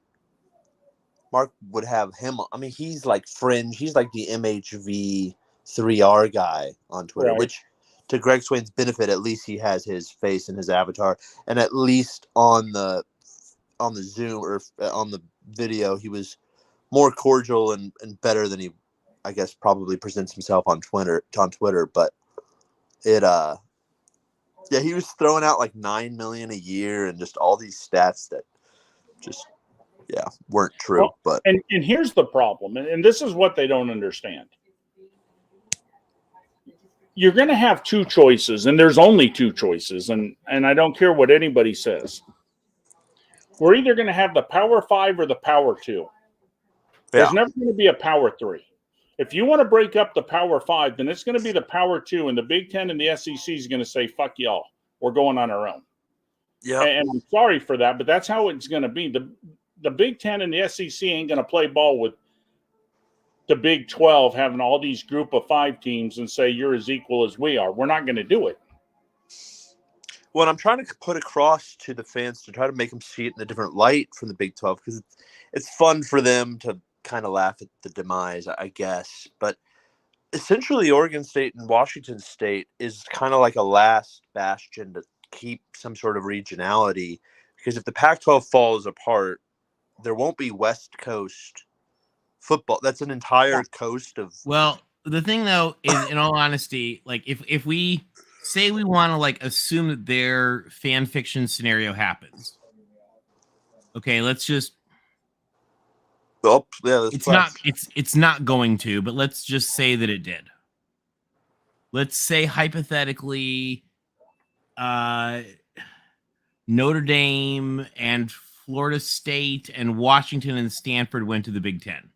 Mark would have him. I mean, he's like fringe. He's like the MHV 3R guy on Twitter, Right. which to Greg Swain's benefit, at least he has his face and his avatar. And at least on the Zoom or on the video, he was more cordial and better than he, I guess, probably presents himself on Twitter. But yeah, he was throwing out like 9 million a year and just all these stats that just weren't true. Well, But and here's the problem, and this is what they don't understand. You're going to have two choices, and there's only two choices, and I don't care what anybody says. We're either going to have the Power 5 or the Power 2. There's never going to be a Power 3. If you want to break up the Power 5, then it's going to be the Power 2, and the Big Ten and the SEC is going to say, fuck y'all. We're going on our own. yeah, And I'm sorry for that, but that's how it's going to be. The Big Ten and the SEC ain't going to play ball with the Big 12 having all these group of 5 teams and say you're as equal as we are. We're not going to do it. what I'm trying to put across to the fans to try to make them see it in a different light from the Big 12, because it's fun for them to kind of laugh at the demise, I guess. But essentially, Oregon State and Washington State is kind of like a last bastion to keep some sort of regionality, because if the Pac-12 falls apart, there won't be West Coast football. That's an entire coast of. Well, the thing though is, in all honesty, like if we say we want to like assume that their fan fiction scenario happens, okay, let's just. Oh, yeah, It's not going to, but let's just say that it did. Let's say hypothetically, Notre Dame and Florida State and Washington and Stanford went to the Big Ten.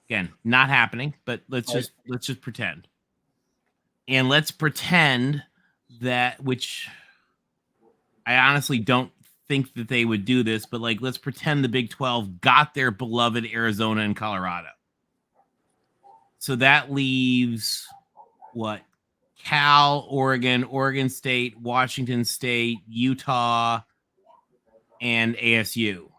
Again, not happening, but let's just pretend. And let's pretend that, which I honestly don't think that they would do this, but like let's pretend the Big 12 got their beloved Arizona and Colorado. So that leaves what? Cal, Oregon, Oregon State, Washington State, Utah, and ASU.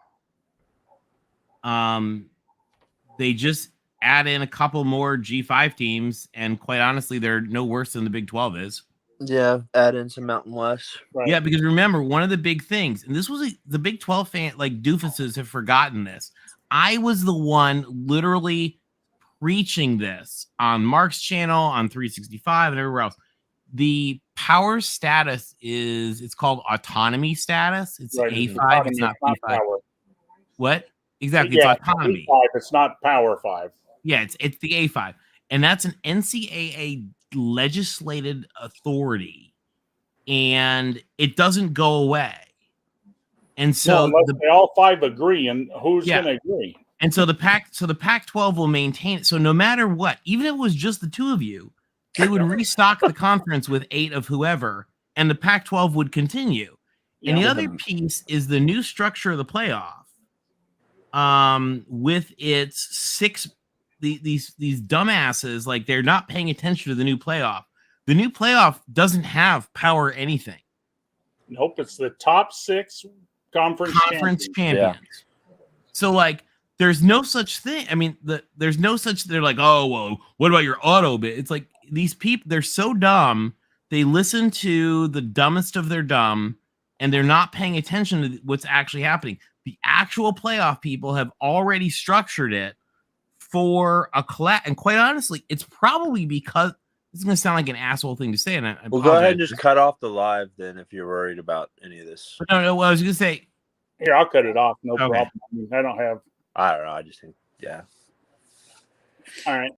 They just add in a couple more G5 teams, and quite honestly, they're no worse than the Big 12 is. Yeah, add in some Mountain West. Right. Yeah, because remember, one of the big things, and this was the Big 12 fan, like doofuses have forgotten this. I was the one literally preaching this on Mark's channel, on 365, and everywhere else. The power status it's called autonomy status. It's Right. A5, Autonomy, it's not not P5. power. What? Exactly, Yeah, it's autonomy. P5, it's not Power 5. Yeah, it's the A5. And that's an NCAA legislated authority. And it doesn't go away. And so unless they all 5 agree, and who's Yeah. going to agree? And so the Pac-12 will maintain it. So no matter what, even if it was just the two of you, they would restock the conference with 8 of whoever, and the Pac-12 would continue. And the other piece is the new structure of the playoff. With its 6, these dumbasses, like they're not paying attention to the new playoff. The new playoff doesn't have power anything. Nope, it's the top 6 conference Champions. Yeah. So like there's no such thing. I mean, there's no such. They're like, oh well, what about your auto bit? It's like these people. They're so dumb. They listen to the dumbest of their dumb, and they're not paying attention to what's actually happening. The actual playoff people have already structured it for a collapse. And quite honestly, it's probably because this is going to sound like an asshole thing to say. And I Well, go ahead and just cut off the live then if you're worried about any of this. No. Well, I was going to say. Here, I'll cut it off. No Okay. problem. I mean, I don't have. I don't know. I just think, yeah. All right.